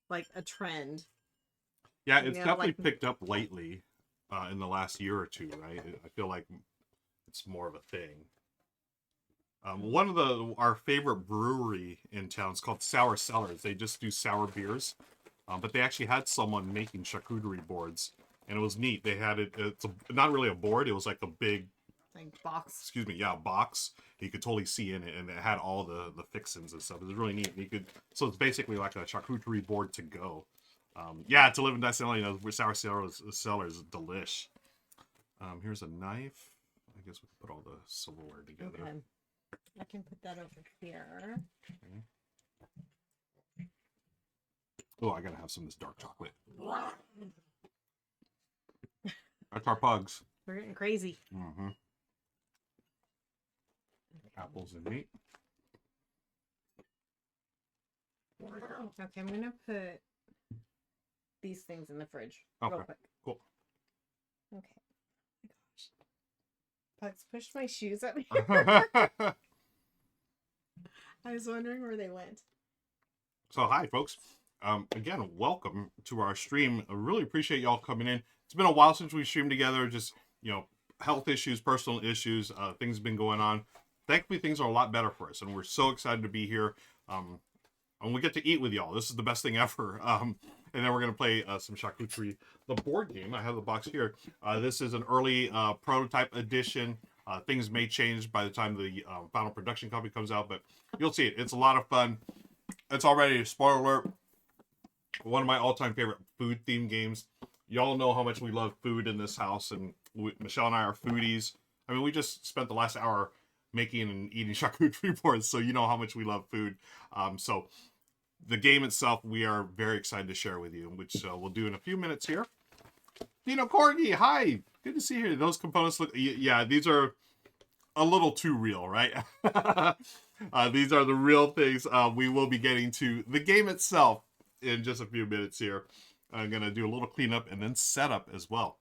like a trend. Yeah, You it's know, definitely like picked up lately in the last year or two, right? I feel like it's more of a thing. One of our favorite brewery in town is called Sour Cellars. They just do sour beers, but they actually had someone making charcuterie boards, and it was neat. They had it. It's not really a board. It was like a big, like box. excuse me, yeah, box. You could totally see in it, and it had all the fixins and stuff. It was really neat. And you could, so it's basically like a charcuterie board to go. Yeah, to live in Dice, Sour Cellars is delish. Here's a knife. I guess we can put all the silverware together. Okay. I can put that over here. Okay. Oh, I gotta have some of this dark chocolate. That's our pugs. We're getting crazy. Mm-hmm. Apples and meat. Okay, I'm gonna put these things in the fridge Okay. real quick. Cool. Okay. Oh my gosh. Pugs pushed my shoes at me. I was wondering where they went. So hi folks. Again, welcome to our stream. I really appreciate y'all coming in. It's been a while since we streamed together. Just, health issues, personal issues, things have been going on. Thankfully, things are a lot better for us, and we're so excited to be here. And we get to eat with y'all. This is the best thing ever. And then we're going to play some Charcuterie, the board game. I have the box here. This is an early prototype edition. Things may change by the time the final production copy comes out, but you'll see it. It's a lot of fun. It's already, spoiler alert, one of my all-time favorite food-themed games. Y'all know how much we love food in this house, and Michelle and I are foodies. I mean, we just spent the last hour making and eating charcuterie boards, so you know how much we love food. So the game itself, we are very excited to share with you, which we'll do in a few minutes here. Dino Corgi, hi! Good to see you. Those components look, yeah, these are a little too real, right? These are the real things. We will be getting to the game itself in just a few minutes here. I'm going to do a little cleanup and then setup as well.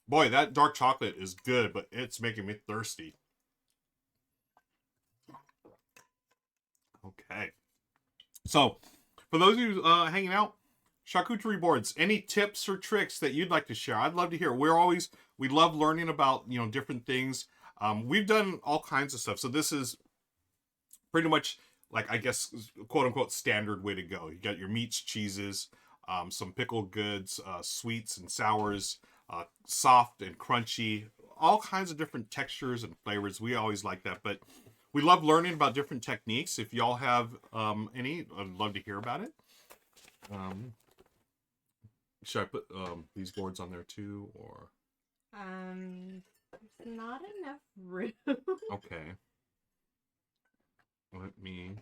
Boy, that dark chocolate is good, but it's making me thirsty. Okay. So, for those of you hanging out, charcuterie boards, any tips or tricks that you'd like to share? I'd love to hear. We love learning about, different things. We've done all kinds of stuff. So this is pretty much like, I guess, quote unquote, standard way to go. You got your meats, cheeses, some pickled goods, sweets and sours, soft and crunchy, all kinds of different textures and flavors. We always like that, but we love learning about different techniques. If y'all have any, I'd love to hear about it. Should I put these boards on there too, or? There's not enough room. Okay. Let me.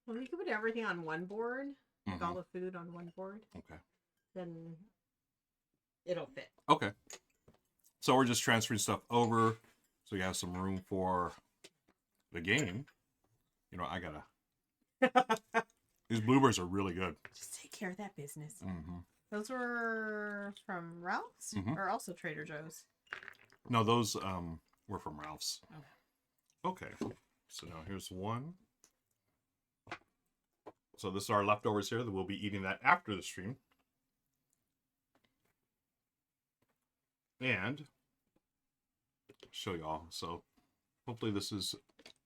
Well, you can put everything on one board, like all the food on one board. Okay. Then it'll fit. Okay. So we're just transferring stuff over, so we have some room for the game. I gotta. These blueberries are really good. Just take care of that business. Mm-hmm. Those were from Ralph's or also Trader Joe's? No, those were from Ralph's. Oh. Okay. So now here's one. So this is our leftovers here. That we'll be eating that after the stream. And show y'all. So hopefully this is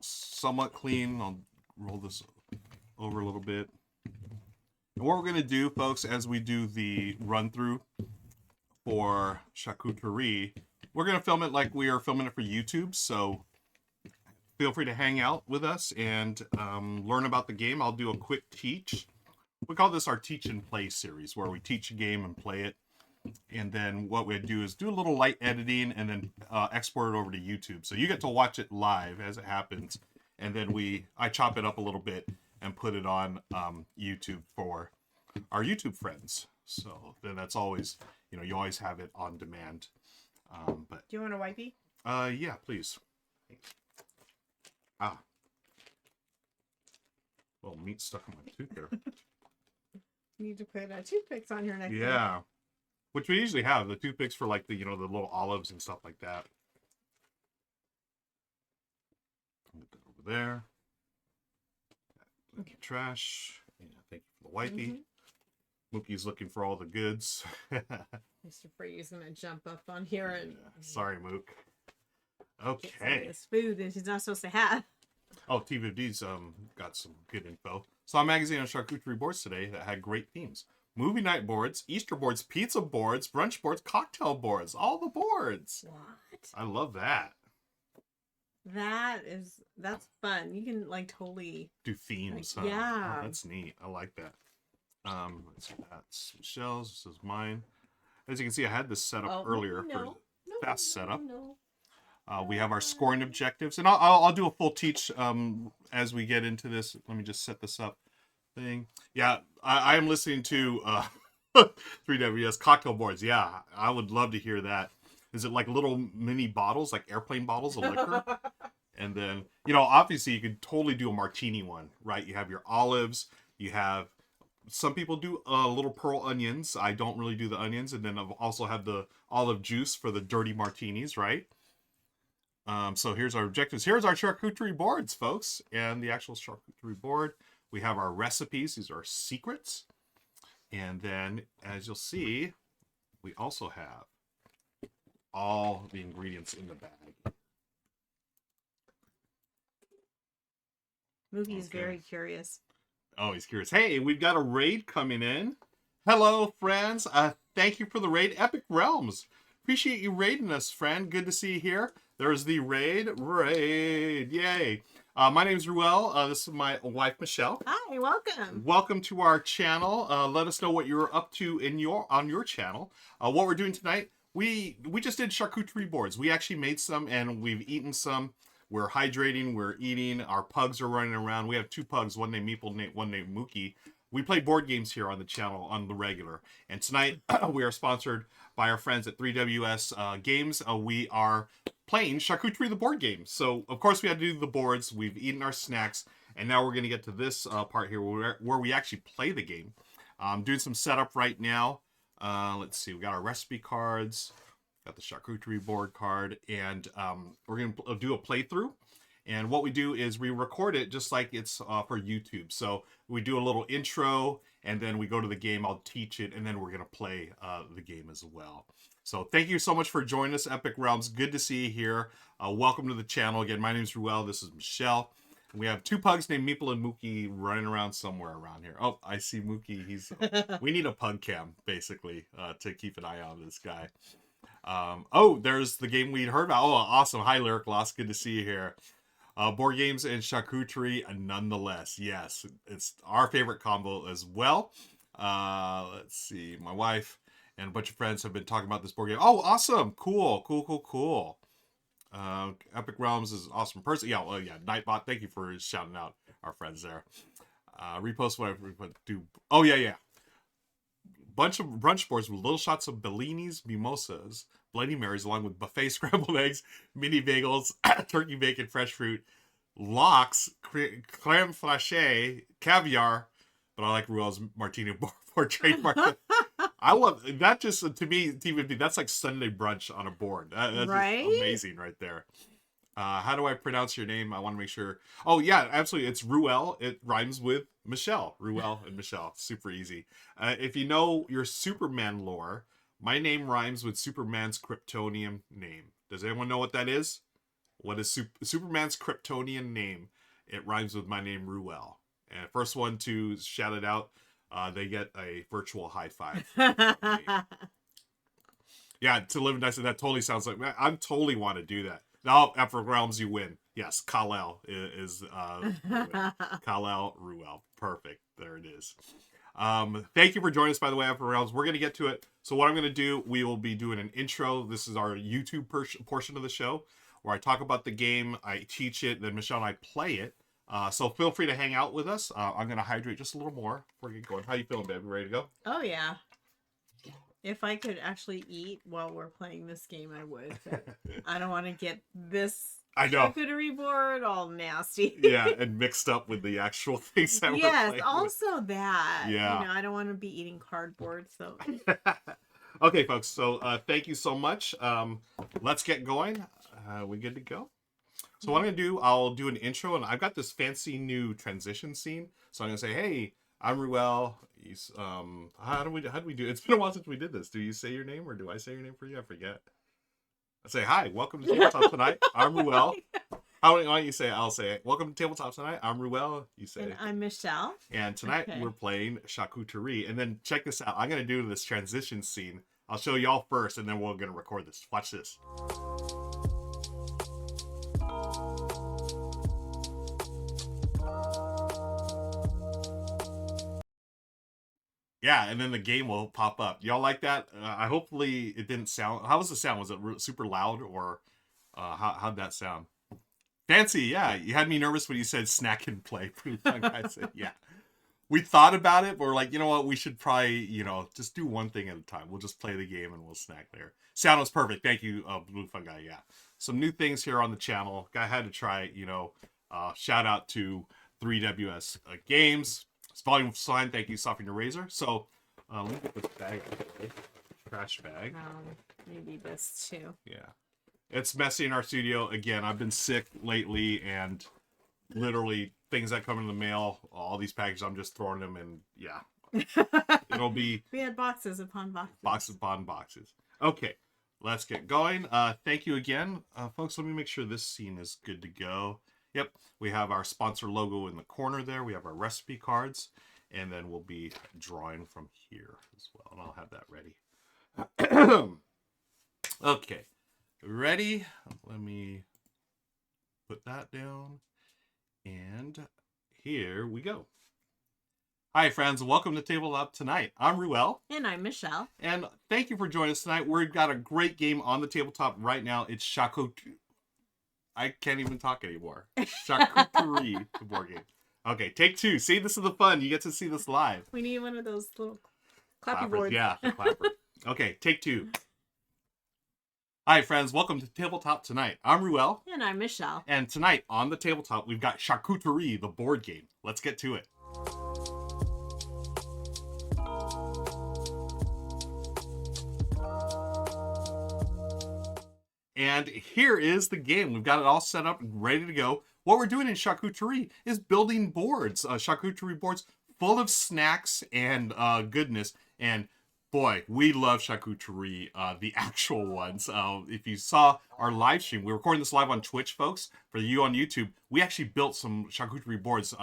somewhat clean. I'll roll this over a little bit. And what we're going to do, folks, as we do the run through for Charcuterie, we're going to film it like we are filming it for YouTube. So feel free to hang out with us and learn about the game. I'll do a quick teach. We call this our teach and play series, where we teach a game and play it. And then what we do is do a little light editing and then export it over to YouTube. So you get to watch it live as it happens. And then I chop it up a little bit and put it on YouTube for our YouTube friends. So then that's always, you always have it on demand. But do you want a wipey? Yeah, please. Thanks. Ah. Well, meat stuck in my tooth there. You need to put toothpicks on your next one. Yeah. Which we usually have, the toothpicks for like the, the little olives and stuff like that. Put that over there. Thank you, trash. Yeah, thank you for the wipey. Mookie's looking for all the goods. Mr. Freddie's gonna jump up on here and sorry, Mook. get some of Okay. this food that she's not supposed to have. Oh, TVD's got some good info. Saw a magazine on charcuterie boards today that had great themes. Movie night boards, Easter boards, pizza boards, brunch boards, cocktail boards, all the boards. What? I love that. That's fun. You can like totally Do themes, like, huh? yeah. Oh, that's neat. I like that. Let's see, that's Michelle's. This is mine. As you can see, I had this set up earlier for fast setup. We have our scoring objectives, and I'll do a full teach as we get into this. Let me just set this up thing. Yeah, I am listening to 3WS cocktail boards. Yeah, I would love to hear that. Is it like little mini bottles, like airplane bottles of liquor? And then, obviously you could totally do a martini one, right? You have your olives, you have, some people do little pearl onions. I don't really do the onions. And then I've also have the olive juice for the dirty martinis, right? So here's our objectives. Here's our charcuterie boards, folks. And the actual charcuterie board. We have our recipes. These are secrets. And then, as you'll see, we also have all the ingredients in the bag. Mookie's very curious. Oh, he's curious. Hey, we've got a raid coming in. Hello, friends. Thank you for the raid. Epic Realms. Appreciate you raiding us, friend. Good to see you here. There's the raid. Yay. My name's Ruel. This is my wife, Michelle. Hi, welcome. Welcome to our channel. Let us know what you're up to on your channel. What we're doing tonight, we just did charcuterie boards. We actually made some and we've eaten some. We're hydrating, we're eating, our pugs are running around. We have 2 pugs, one named Meeple, one named Mookie. We play board games here on the channel on the regular. And tonight we are sponsored by our friends at 3WS Games. We are playing Charcuterie the board game. So, of course, we had to do the boards. We've eaten our snacks. And now we're going to get to this part here where we actually play the game. Doing some setup right now. Let's see, we got our recipe cards. Got the charcuterie board card, and we're going to do a playthrough. And what we do is we record it just like it's for YouTube. So we do a little intro, and then we go to the game. I'll teach it, and then we're going to play the game as well. So thank you so much for joining us, Epic Realms. Good to see you here. Welcome to the channel. Again, my name is Ruel. This is Michelle. We have 2 pugs named Meeple and Mookie running around somewhere around here. Oh, I see Mookie. He's. We need a pug cam, basically, to keep an eye on this guy. There's the game we'd heard about. Oh, awesome. Hi, Lyric Lost. Good to see you here. Board games and charcuterie, nonetheless. Yes, it's our favorite combo as well. Let's see. My wife and a bunch of friends have been talking about this board game. Oh, awesome. Cool. Epic Realms is an awesome person. Yeah, Nightbot, thank you for shouting out our friends there. Repost whatever we do. Oh, yeah. Bunch of brunch boards with little shots of Bellinis, mimosas, Bloody Marys, along with buffet scrambled eggs, mini bagels, turkey bacon, fresh fruit, lox, creme fraiche, caviar. But I like Ruel's martini board trademark. I love that. Just to me, T50, that's like Sunday brunch on a board. That's right? Just amazing right there. How do I pronounce your name? I want to make sure. Oh, yeah, absolutely. It's Ruel. It rhymes with Michelle. Ruel and Michelle. Super easy. If you know your Superman lore, my name rhymes with Superman's Kryptonian name. Does anyone know what that is? What is Superman's Kryptonian name? It rhymes with my name, Ruel. And first one to shout it out, they get a virtual high five. Yeah, to live and die. That totally sounds like, man, I totally want to do that. Now, Epic Realms, you win. Yes, Kal-El is Kal-El Ruel. Perfect. There it is. Thank you for joining us, by the way, Epic Realms. We're going to get to it. So what I'm going to do, we will be doing an intro. This is our YouTube portion of the show where I talk about the game, I teach it, then Michelle and I play it. So feel free to hang out with us. I'm going to hydrate just a little more before we get going. How you feeling, baby? Ready to go? Oh, yeah. If I could actually eat while we're playing this game, I would. But I don't want to get this charcuterie board all nasty. Yeah, and mixed up with the actual things that we're playing. Yes, also that. Yeah. I don't want to be eating cardboard, so. Okay, folks. So thank you so much. Let's get going. We good to go? So what I'm gonna do, I'll do an intro, and I've got this fancy new transition scene. So I'm gonna say, "Hey, I'm Ruel. He's how do we do? It's been a while since we did this. Do you say your name, or do I say your name for you? I forget. I say, "Hi, welcome to Tabletop Tonight. I'm Ruel." Why don't you say it? I'll say it. Welcome to Tabletop Tonight. I'm Ruel. You say And it. I'm Michelle. And tonight Okay. we're playing Charcuterie. And then check this out. I'm gonna do this transition scene. I'll show y'all first, and then we're gonna record this. Watch this. Yeah, and then the game will pop up. Y'all like that? I hopefully it didn't sound. How was the sound? Was it super loud, or how'd that sound? Fancy, yeah. You had me nervous when you said snack and play. Pretty fun. I said, yeah. We thought about it, but we're like, you know what? We should probably, just do one thing at a time. We'll just play the game and we'll snack there. Sound was perfect. Thank you, Blue Fun Guy. Yeah. Some new things here on the channel. I had to try it, shout out to 3WS Games. It's Volume Sign. Thank you, Softening Your Razor. So, let me get this bag out of the way. Trash bag. Maybe this too. Yeah. It's messy in our studio. Again, I've been sick lately, and literally things that come in the mail, all these packages, I'm just throwing them in. Yeah. It'll be... We had boxes upon boxes. Boxes upon boxes. Okay. Let's get going. Thank you again. Folks, let me make sure this scene is good to go. Yep. We have our sponsor logo in the corner there. We have our recipe cards. And then we'll be drawing from here as well. And I'll have that ready. Okay. Ready? Let me put that down. And here we go. Hi, friends. Welcome to Tabletop Tonight. I'm Ruel. And I'm Michelle. And thank you for joining us tonight. We've got a great game on the tabletop right now. It's Charcuterie. I can't even talk anymore. Charcuterie, the board game. Okay, take two. See, this is the fun. You get to see this live. We need one of those little clappy Clappers. boards. Yeah, the clapper. Okay, take two. Hi, friends. Welcome to Tabletop Tonight. I'm Ruel. And I'm Michelle. And tonight on the tabletop, we've got Charcuterie, the board game. Let's get to it. And here is the game. We've got it all set up and ready to go. What we're doing in Charcuterie is building boards. Charcuterie boards full of snacks and goodness. And boy, we love Charcuterie, the actual ones. If you saw our live stream, we're recording this live on Twitch, folks. For you on YouTube, we actually built some Charcuterie boards.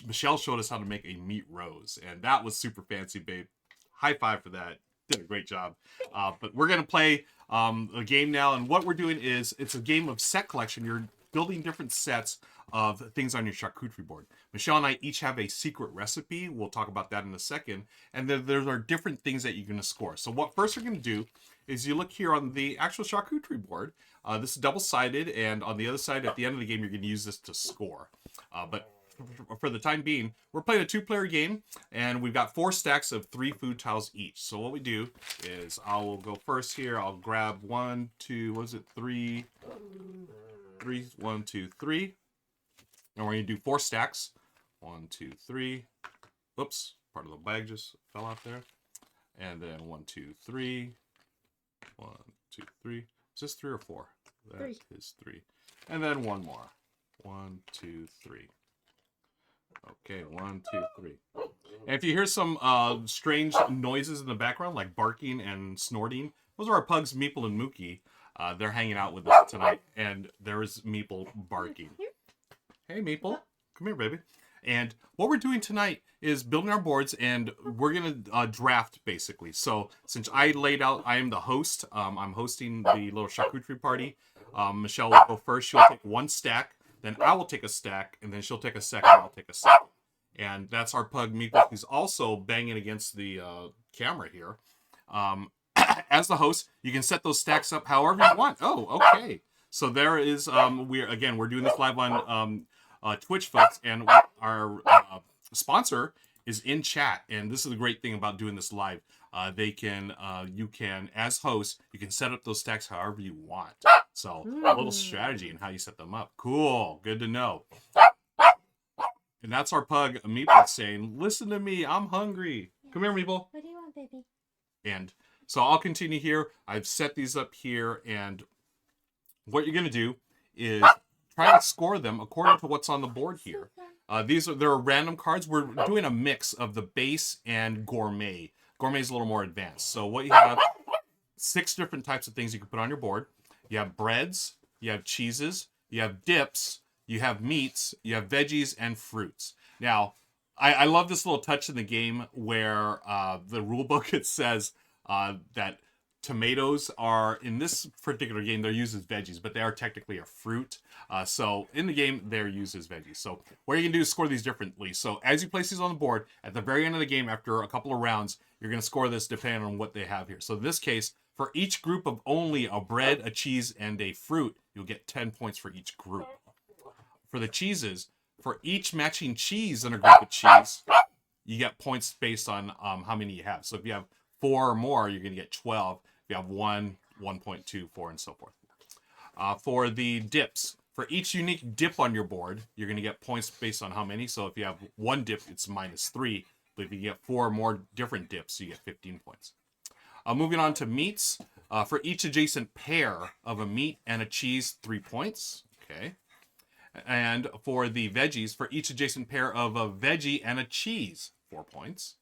Michelle showed us how to make a meat rose, and that was super fancy, babe. High five for that. Did a great job. But we're going to play a game now, and what we're doing is it's a game of set collection. You're building different sets of things on your charcuterie board. Michelle and I each have a secret recipe. We'll talk about that in a second. And then there are different things that you're going to score. So what first we're going to do is you look here on the actual charcuterie board. This is double-sided, and on the other side, at the end of the game, you're going to use this to score. But for the time being, we're playing a two-player game, and we've got 4 stacks of 3 food tiles each. So what we do is I will go first here. I'll grab 1, 2, what is it, 3, 1, 2, 3. And we're going to do 4 stacks. 1, 2, 3. Oops, part of the bag just fell out there. And then 1, 2, 3. 1, 2, 3. Is this 3 or 4? That 3. is 3. And then one more. 1, 2, 3. Okay, 1, 2, 3. And if you hear some strange noises in the background, like barking and snorting, those are our pugs, Meeple and Mookie. They're hanging out with us tonight, and there is Meeple barking. Hey, Meeple. Come here, baby. And what we're doing tonight is building our boards, and we're going to draft, basically. So since I laid out, I am the host. I'm hosting the little charcuterie party. Michelle will go first. She'll take 1 stack. Then I will take a stack, and then she'll take a second, I'll take a second. And that's our pug, Meeple, who's also banging against the camera here. As the host, you can set those stacks up however you want. Oh, okay. So there is, we're doing this live on Twitch, folks, and our sponsor is in chat. And this is the great thing about doing this live. You can, as host, you can set up those stacks however you want. So a little strategy in how you set them up. Cool. Good to know. And that's our pug, Meeple, saying, listen to me. I'm hungry. Come here, Meeple. What do you want, baby? And so I'll continue here. I've set these up here. And what you're going to do is try to score them according to what's on the board here. There are random cards. We're doing a mix of the base and gourmet. Gourmet is a little more advanced. So what you have, 6 different types of things you can put on your board. You have breads, you have cheeses, you have dips, you have meats, you have veggies, and fruits. Now, I love this little touch in the game where the rule book, it says that tomatoes are, in this particular game, they're used as veggies, but they are technically a fruit. So in the game, they're used as veggies. So what you can do is score these differently. So as you place these on the board, at the very end of the game, after a couple of rounds, you're going to score this depending on what they have here. So in this case, for each group of only a bread, a cheese, and a fruit, you'll get 10 points for each group. For the cheeses, for each matching cheese in a group of cheese, you get points based on how many you have. So if you have 4 or more, you're going to get 12. If you have 1, 1.2, 4, and so forth. For the dips, for each unique dip on your board, you're going to get points based on how many. So if you have 1 dip, it's -3. But if you get 4 more different dips, you get 15 points. Moving on to meats. For each adjacent pair of a meat and a cheese, 3 points. Okay. And for the veggies, for each adjacent pair of a veggie and a cheese, 4 points.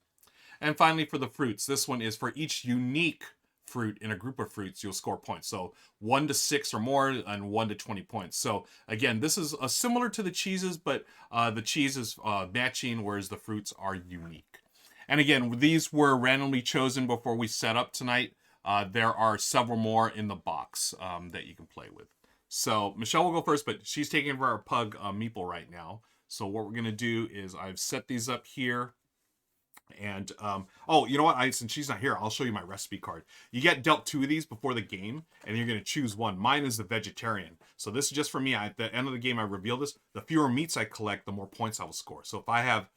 And finally, for the fruits, this one is for each unique fruit in a group of fruits, you'll score points. So 1 to 6 or more, and 1 to 20 points. So again, this is similar to the cheeses, but the cheese is matching, whereas the fruits are unique. And again, these were randomly chosen before we set up tonight. There are several more in the box that you can play with. So Michelle will go first, but she's taking for our pug Meeple right now. So what we're going to do is I've set these up here. And, oh, you know what? Since she's not here, I'll show you my recipe card. You get dealt 2 of these before the game, and you're going to choose one. Mine is the vegetarian. So this is just for me. At the end of the game, I reveal this. The fewer meats I collect, the more points I will score. So if I have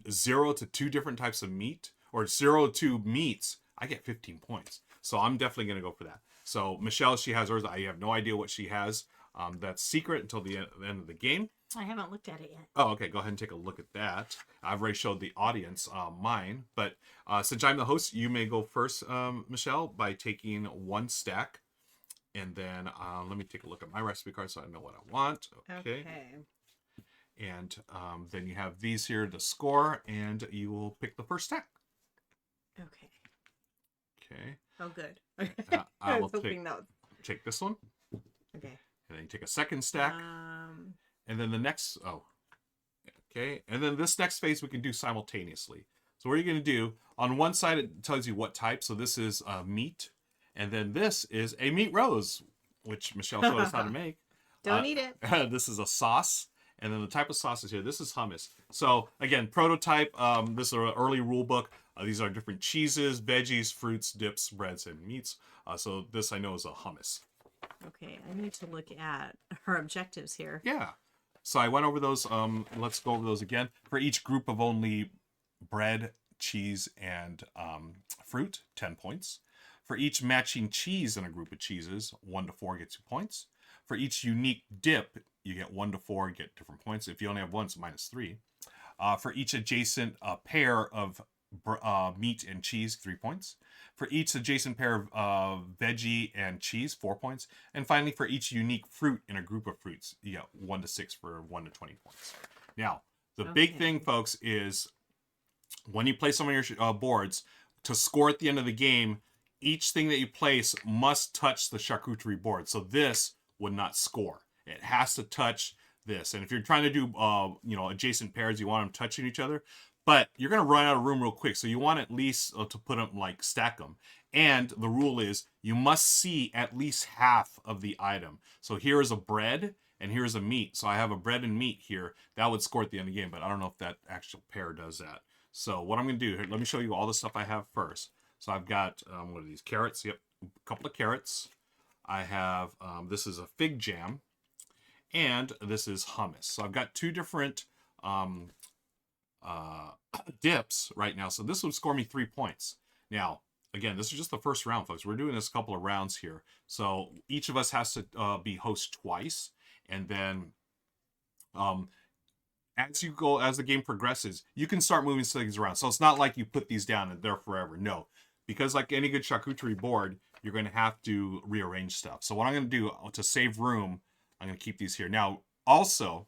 0 to 2 different types of meat, or 0 to meats, I get 15 points. So I'm definitely going to go for that. So Michelle, she has hers. I have no idea what she has. That's secret until the end of the game. I haven't looked at it yet. Oh, okay. Go ahead and take a look at that. I've already showed the audience mine. But since I'm the host, you may go first, Michelle, by taking 1 stack. And then let me take a look at my recipe card so I know what I want. Okay. And then you have these here to score, and you will pick the first stack. Okay. Okay. Oh, good. I will take this one. Okay. And then you take a second stack. And then the next, okay. And then this next phase we can do simultaneously. So what are you going to do? On one side, it tells you what type. So this is meat. And then this is a meat rose, which Michelle showed us how to make. Don't eat it. This is a sauce. And then the type of sauce is here. This is hummus. So again, prototype. This is an early rule book. These are different cheeses, veggies, fruits, dips, breads, and meats. So this I know is a hummus. Okay, I need to look at her objectives here. Yeah. So I went over those. Let's go over those again. For each group of only bread, cheese, and fruit, 10 points. For each matching cheese in a group of cheeses, 1 to 4 gets 2 points. For each unique dip, you get 1 to 4, get different points. If you only have 1, it's -3. For each adjacent pair of meat and cheese, 3 points. For each adjacent pair of veggie and cheese, 4 points. And finally, for each unique fruit in a group of fruits, you get 1 to 6 for 1 to 20 points. Now, the big thing, folks, is when you place them on your boards, to score at the end of the game, each thing that you place must touch the charcuterie board. So this would not score. It has to touch this. And if you're trying to do, adjacent pairs, you want them touching each other. But you're going to run out of room real quick. So you want at least to put them, stack them. And the rule is you must see at least half of the item. So here is a bread and here's a meat. So I have a bread and meat here. That would score at the end of the game. But I don't know if that actual pair does that. So what I'm going to do here, let me show you all the stuff I have first. So I've got, what are these? Carrots. Yep. A couple of carrots. I have, this is a fig jam. And this is hummus. So I've got 2 different dips right now. So this would score me 3 points. Now, again, this is just the first round, folks. We're doing this a couple of rounds here. So each of us has to be host twice. And then as the game progresses, you can start moving things around. So it's not like you put these down and they're forever. No, because like any good charcuterie board, you're going to have to rearrange stuff. So what I'm going to do to save room, I'm going to keep these here. Now, also,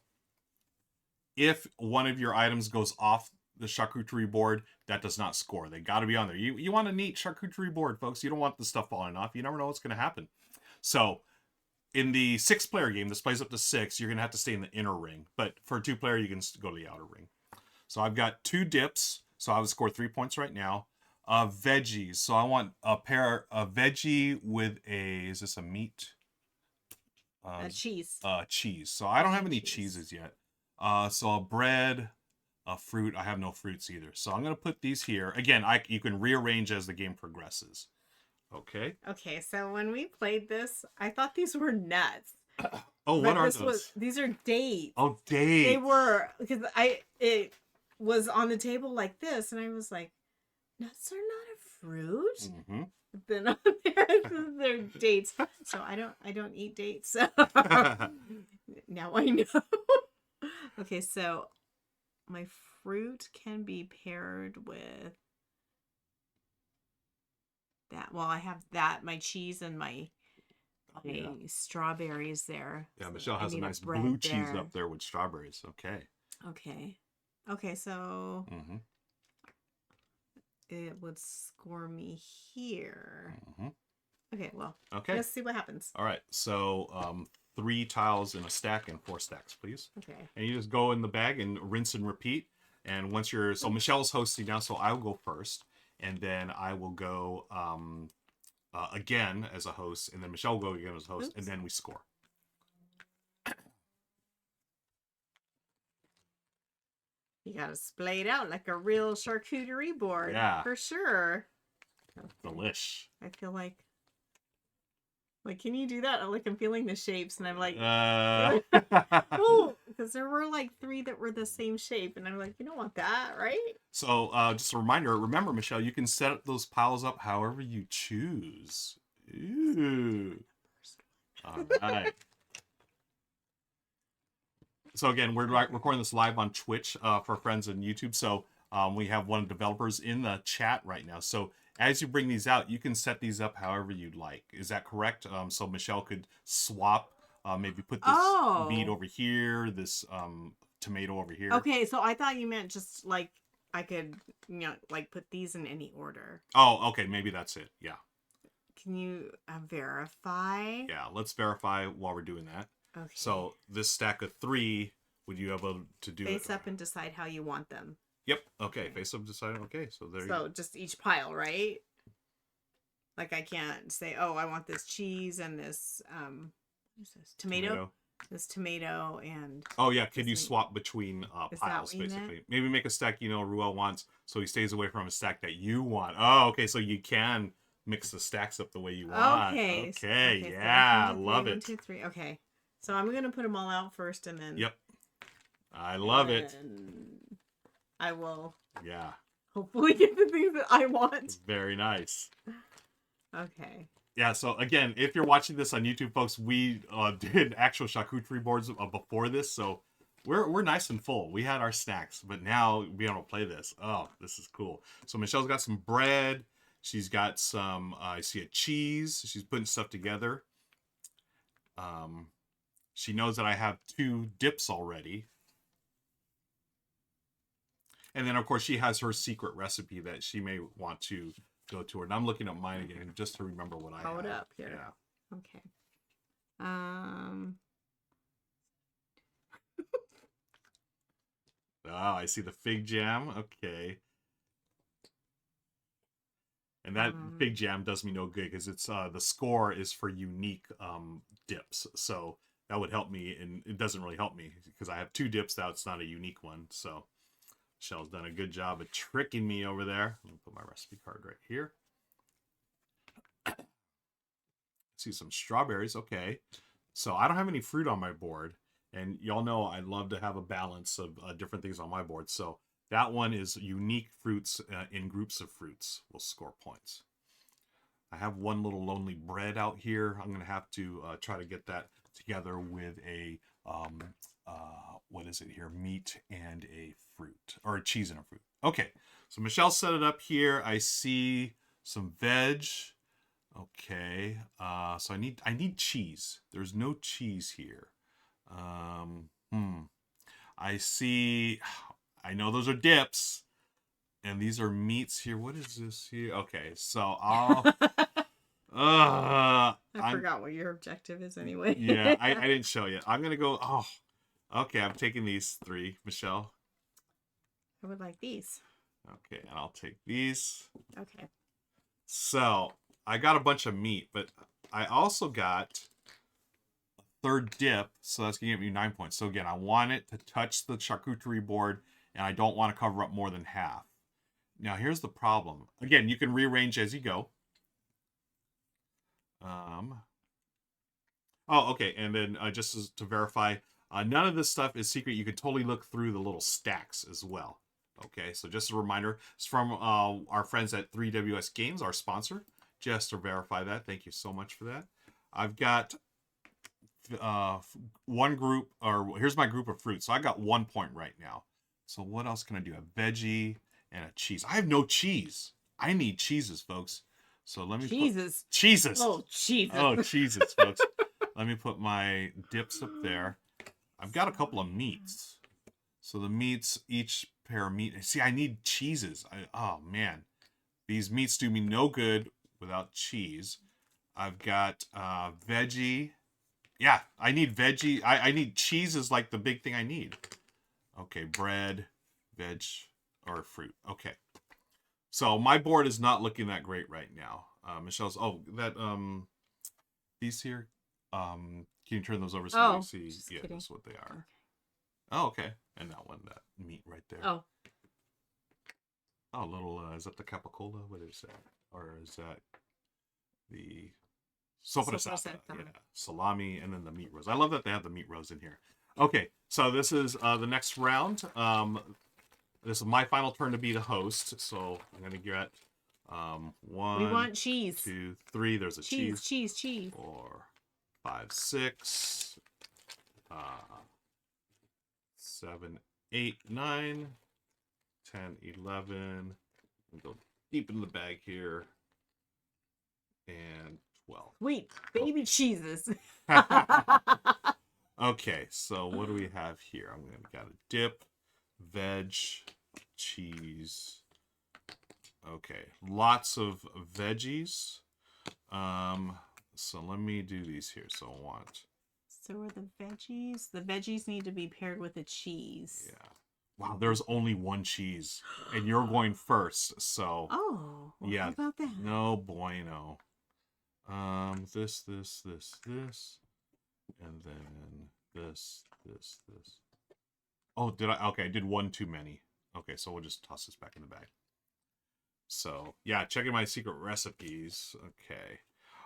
if one of your items goes off the charcuterie board, that does not score. They got to be on there. You want a neat charcuterie board, folks. You don't want the stuff falling off. You never know what's going to happen. So, in the 6-player game, this plays up to 6. You're going to have to stay in the inner ring. But for a 2-player, you can go to the outer ring. So I've got 2 dips. So I would score 3 points right now. Veggies. So I want a veggie with is this a meat? Cheese. Cheese. So I don't have any cheeses yet. So a bread, a fruit. I have no fruits either. So I'm going to put these here. Again, you can rearrange as the game progresses. Okay. Okay, so when we played this, I thought these were nuts. Oh, what are those? These are dates. Oh, dates. They were, because it was on the table like this, and I was like, nuts are not a fruit. Mm-hmm. Then on there, they're dates. So I don't eat dates. So now I know. Okay, so my fruit can be paired with that. Well, I have that, my cheese and my strawberries there. Yeah, So Michelle I has a need nice bread blue cheese there. up there with strawberries. Okay. Okay, so Mm-hmm. it would score me here. Mm-hmm. Okay, well, Okay. let's see what happens. All right. So 3 tiles in a stack and 4 stacks, please. Okay. And you just go in the bag and rinse and repeat. And once so Michelle's hosting now, so I will go first, and then I will go again as a host, and then Michelle will go again as a host, and then we score. You gotta splay it out like a real charcuterie board. Yeah. For sure. Okay. Delish. I feel like, can you do that? I'm feeling the shapes, and I'm like, oh, because there were like 3 that were the same shape, and I'm like, you don't want that, right? So just a reminder, remember, Michelle, you can set up those piles up however you choose. Ooh. All right. So again, we're recording this live on Twitch for friends on YouTube. So we have one of the developers in the chat right now. So as you bring these out, you can set these up however you'd like. Is that correct? So Michelle could swap, maybe put this meat over here, this tomato over here. Okay, so I thought you meant just like I could, put these in any order. Oh, okay, maybe that's it. Yeah. Can you verify? Yeah, let's verify while we're doing that. Okay. So this stack of 3, would you be able to do Face up and decide how you want them. Yep. Okay. Face up, decide. Okay. So there. So just each pile, right? Like I can't say, oh, I want this cheese and this what is this? Tomato. This tomato and. Oh yeah. Could you swap between piles basically? Meant? Maybe make a stack Ruel wants, so he stays away from a stack that you want. Oh, okay. So you can mix the stacks up the way you want. Okay. Okay. Yeah. So love it. 1, 2, 3. Okay. So I'm gonna put them all out first, and then. Yep. I love it. I will. Yeah. Hopefully get the things that I want. Very nice. Okay. Yeah, so again, if you're watching this on YouTube, folks, we did actual charcuterie boards before this, so we're nice and full. We had our snacks, but now we able to play this. Oh, this is cool. So Michelle's got some bread. She's got some, I see a cheese. She's putting stuff together. She knows that I have 2 dips already. And then, of course, she has her secret recipe that she may want to go to. And I'm looking at mine again just to remember what I have. Hold up here. Yeah. Okay. Oh, I see the fig jam. Okay. And that fig jam does me no good because it's the score is for unique dips. So that would help me, and it doesn't really help me because I have 2 dips. That's not a unique one. So Michelle's done a good job of tricking me over there. Let me put my recipe card right here. See some strawberries. Okay. So I don't have any fruit on my board. And y'all know I love to have a balance of different things on my board. So that one is unique fruits in groups of fruits will score points. I have one little lonely bread out here. I'm going to have to try to get that together with a, what is it here? Meat and a fruit, or a cheese and a fruit. Okay, so Michelle set it up here. I see some veg. Okay, so I need cheese. There's no cheese here. I see. I know those are dips, and these are meats here. What is this here? Okay, so I'll. I I'm forgot what your objective is anyway. yeah. I didn't show you. I'm gonna go. Oh, okay. I'm taking these 3, Michelle. I would like these. Okay, and I'll take these. Okay. So I got a bunch of meat, but I also got a 3rd dip, so that's gonna give me 9 points. So again, I want it to touch the charcuterie board, and I don't want to cover up more than half. Now here's the problem. Again, you can rearrange as you go. Oh, okay, and then just to verify, none of this stuff is secret. You can totally look through the little stacks as well. Okay, so just a reminder, it's from our friends at 3WS Games, our sponsor. Just to verify that, thank you so much for that. I've got one group, or here's my group of fruits. So I got 1 point right now. So what else can I do? A veggie and a cheese. I have no cheese. I need cheeses, folks. So let me Jesus. put cheeses. Oh, Jesus. Oh, cheeses, folks. Let me put my dips up there. I've got a couple of meats. So the meats, each pair of meat. See, I need cheeses. Oh, man. These meats do me no good without cheese. I've got veggie. Yeah, I need veggie. I need cheese is like the big thing I need. Okay, bread, veg, or fruit. Okay. So my board is not looking that great right now. Michelle's, these here, can you turn those over so you see? Yeah, kidding. that's what they are. Okay. Oh, okay. And that one, that meat right there. Oh. Oh, little, is that the capicola? What is that? Or is that the soppressata? Yeah, salami, and then the meat roast. I love that they have the meat roast in here. Okay, so this is the next round. This is my final turn to be the host, so I'm going to get 1. We want cheese. 2, 3. There's a cheese. Cheese. 4, 5, 6, 7, 8, 9, 10, 11. We'll go deep in the bag here. And 12. Wait, baby cheeses. Okay, so what do we have here? I'm gonna got a dip, veg, cheese. Okay, lots of veggies. So let me do these here. So I want. So are the veggies? The veggies need to be paired with a cheese. Yeah. Wow, there's only 1 cheese, and you're going first. So. Oh. Well, yeah. How about that? No bueno. This, and then this. Oh, did I? Okay, I did 1 too many. Okay, so we'll just toss this back in the bag. So, yeah, checking my secret recipes. Okay.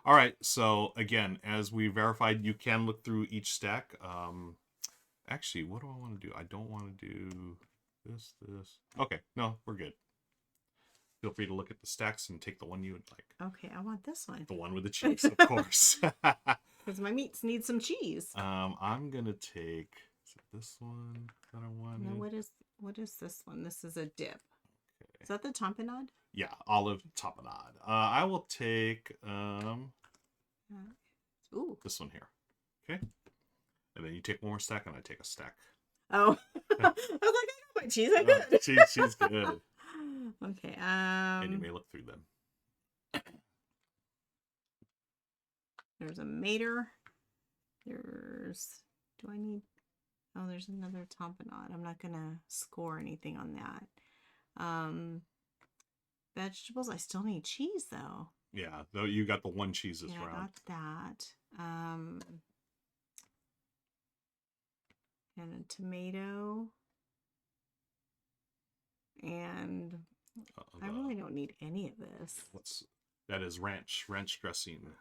All right, so again, as we verified, you can look through each stack. Actually, what do I want to do? I don't want to do this. Okay, no, we're good. Feel free to look at the stacks and take the one you would like. Okay, I want this one. The one with the cheese, of course. Because my meats need some cheese. I'm gonna take this one that I wanted. Now what is this one? This is a dip. Okay. Is that the tapenade? Yeah, olive tapenade. I will take this one here. Okay. And then you take one more stack and I take a stack. Oh. I was like, I got my cheese, I'm good. She's good. Okay. And you may look through them. There's a mater. There's there's another tapenade. I'm not gonna score anything on that. Vegetables, I still need cheese though. Yeah, though you got the 1 cheese this round. I got that. And a tomato. And I really don't need any of this. That is ranch dressing.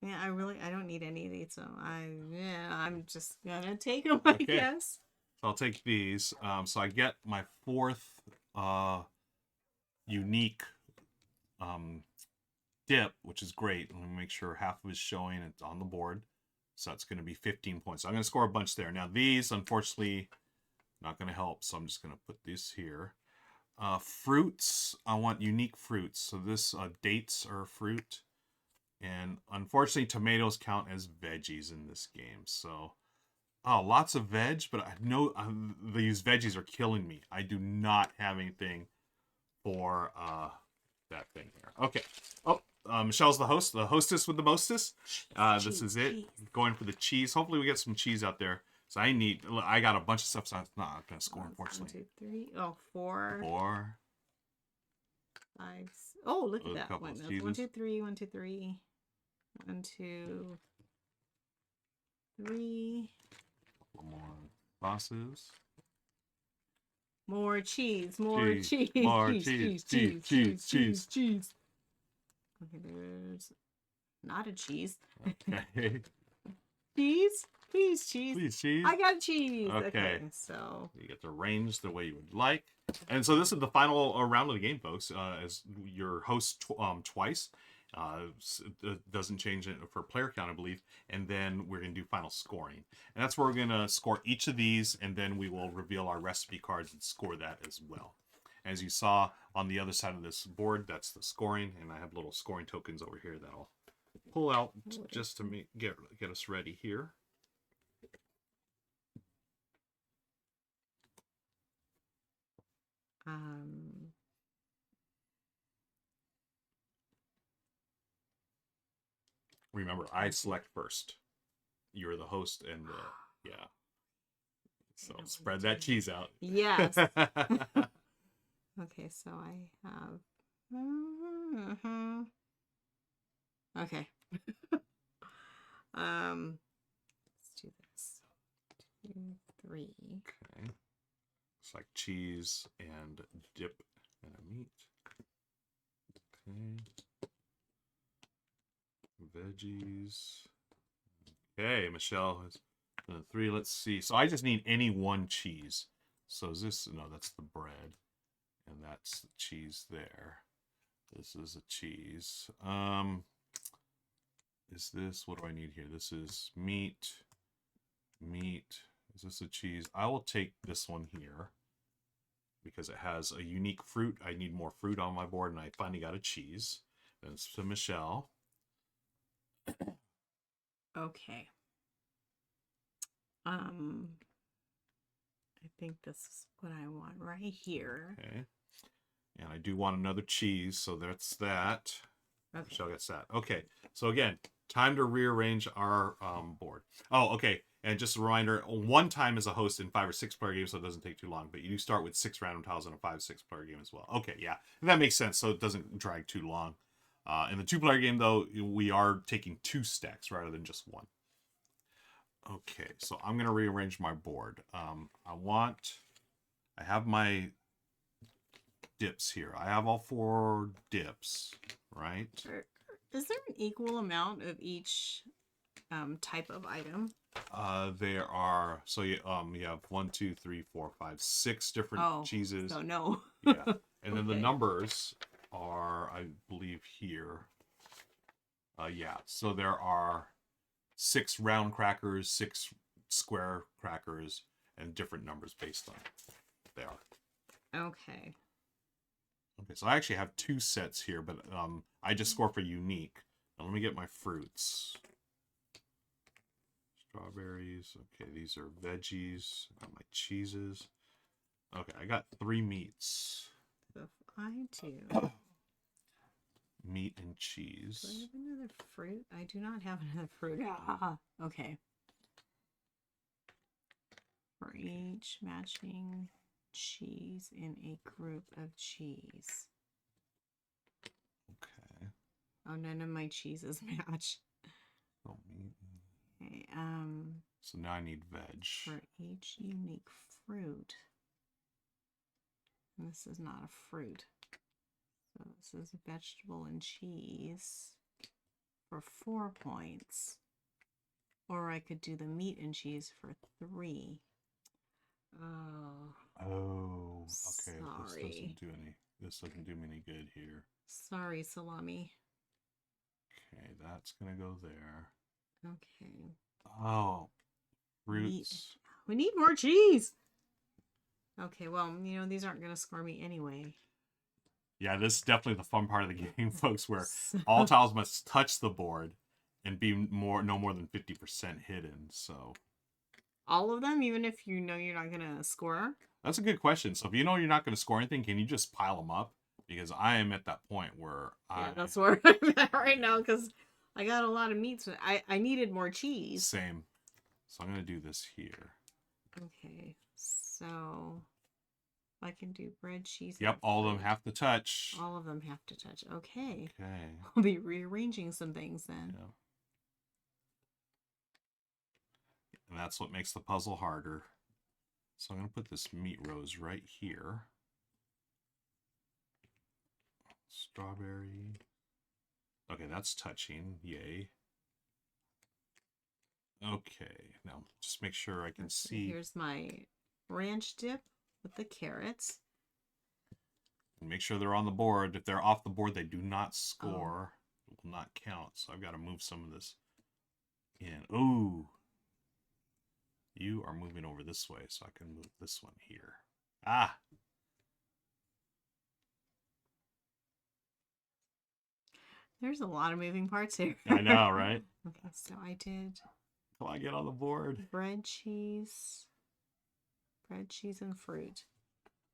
Yeah, I don't need any of these, so I'm just gonna take them, I guess. So I'll take these. So I get my 4th unique dip, which is great. Let me make sure half of it is showing. It's on the board. So that's going to be 15 points. So I'm going to score a bunch there. Now these, unfortunately, not going to help. So I'm just going to put this here. Fruits, I want unique fruits. So this dates are a fruit. And unfortunately, tomatoes count as veggies in this game. So, oh, lots of veg, but I know these veggies are killing me. I do not have anything for that thing here. Okay. Oh, Michelle's the host, the hostess with the mostest. This is it. Cheese. Going for the cheese. Hopefully we get some cheese out there. So I got a bunch of stuff, so I'm not going to score, unfortunately. 1, 2, 3. Oh, 4. 4. 5. Oh, look A at that couple one. of That's cheeses. 1, 2, 3. 1, 2, 3. 1, 2, 3. Couple more sauces. More cheese. More Cheese, cheese. more cheese. cheese. Okay, there's not a cheese. Okay. Cheese? Please, cheese. Please, cheese. I got cheese. Okay. So You get to arrange the way you would like. And so this is the final round of the game, folks. As your host twice. It doesn't change it for player count, I believe. And then we're going to do final scoring. And that's where we're going to score each of these. And then we will reveal our recipe cards and score that as well. As you saw on the other side of this board, that's the scoring. And I have little scoring tokens over here that I'll pull out just to get us ready here. Remember, I select first. You're the host, and yeah. So spread that cheese out. Yes. Okay, so I have. Okay. Let's do this. 2, 3. Okay. It's like cheese and dip and a meat. Okay. Veggies. Okay, Michelle has 3. Let's see. So I just need any one cheese. So is this? No, that's the bread, and that's the cheese there. This is a cheese. Is this? What do I need here? This is meat. Meat. Is this a cheese? I will take this one here because it has a unique fruit. I need more fruit on my board, and I finally got a cheese. Then it's to Michelle. Okay. I think this is what I want right here. Okay. And I do want another cheese, so that's that. Okay. Michelle gets that. Okay. So again, time to rearrange our board. Oh, okay. And just a reminder, 1 time as a host in 5 or 6 player games, so it doesn't take too long. But you do start with 6 random tiles in a 5-6 player game as well. Okay, yeah. And that makes sense, so it doesn't drag too long. In the 2-player game, though, we are taking 2 stacks rather than just 1. Okay, so I'm going to rearrange my board. I have my dips here. I have all 4 dips, right? Is there an equal amount of each type of item? There are, so you have 1, 2, 3, 4, 5, 6 different cheeses. So no. Yeah. And then the numbers are, I believe, here. Yeah, so there are 6 round crackers, 6 square crackers, and different numbers based on they are. Okay. Okay, so I actually have 2 sets here, but I just score for unique. Now let me get my fruits. Strawberries. Okay, these are veggies. I got my cheeses. Okay, I got 3 meats. So if I do meat and cheese. Do I have another fruit? I do not have another fruit. Okay. For each matching cheese in a group of cheese. Okay. Oh, none of my cheeses match. Oh, meat. Okay, so now I need veg. for each unique fruit. And this is not a fruit. So this is vegetable and cheese for 4 points. Or I could do the meat and cheese for 3. Oh, okay. Sorry. This doesn't do me any good here. Sorry, salami. Okay, that's gonna go there. Okay. Oh, fruits. We need more cheese. Okay, well, these aren't gonna score me anyway. Yeah, this is definitely the fun part of the game, folks, where all tiles must touch the board and be no more than 50% hidden. So All of them, even if you know you're not gonna score. that's a good question. So if you know you're not going to score anything, can you just pile them up? Because I am at that point where That's where I'm at right now because I got a lot of meats. I needed more cheese. Same. So I'm going to do this here. Okay, so I can do bread, cheese. Yep, all of them have to touch. All of them have to touch. Okay. Okay. I'll be rearranging some things then. Yeah. And that's what makes the puzzle harder. So I'm going to put this meat rose right here. Strawberry. Okay, that's touching. Yay. Okay, now just make sure I can see. Here's my ranch dip with the carrots. And make sure they're on the board. If they're off the board, they do not score. It will not count. So I've got to move some of this in. Ooh. You are moving over this way, so I can move this one here. Ah. There's a lot of moving parts here. I know, right? Okay, so I did. Come on, get on the board. Bread, cheese, and fruit.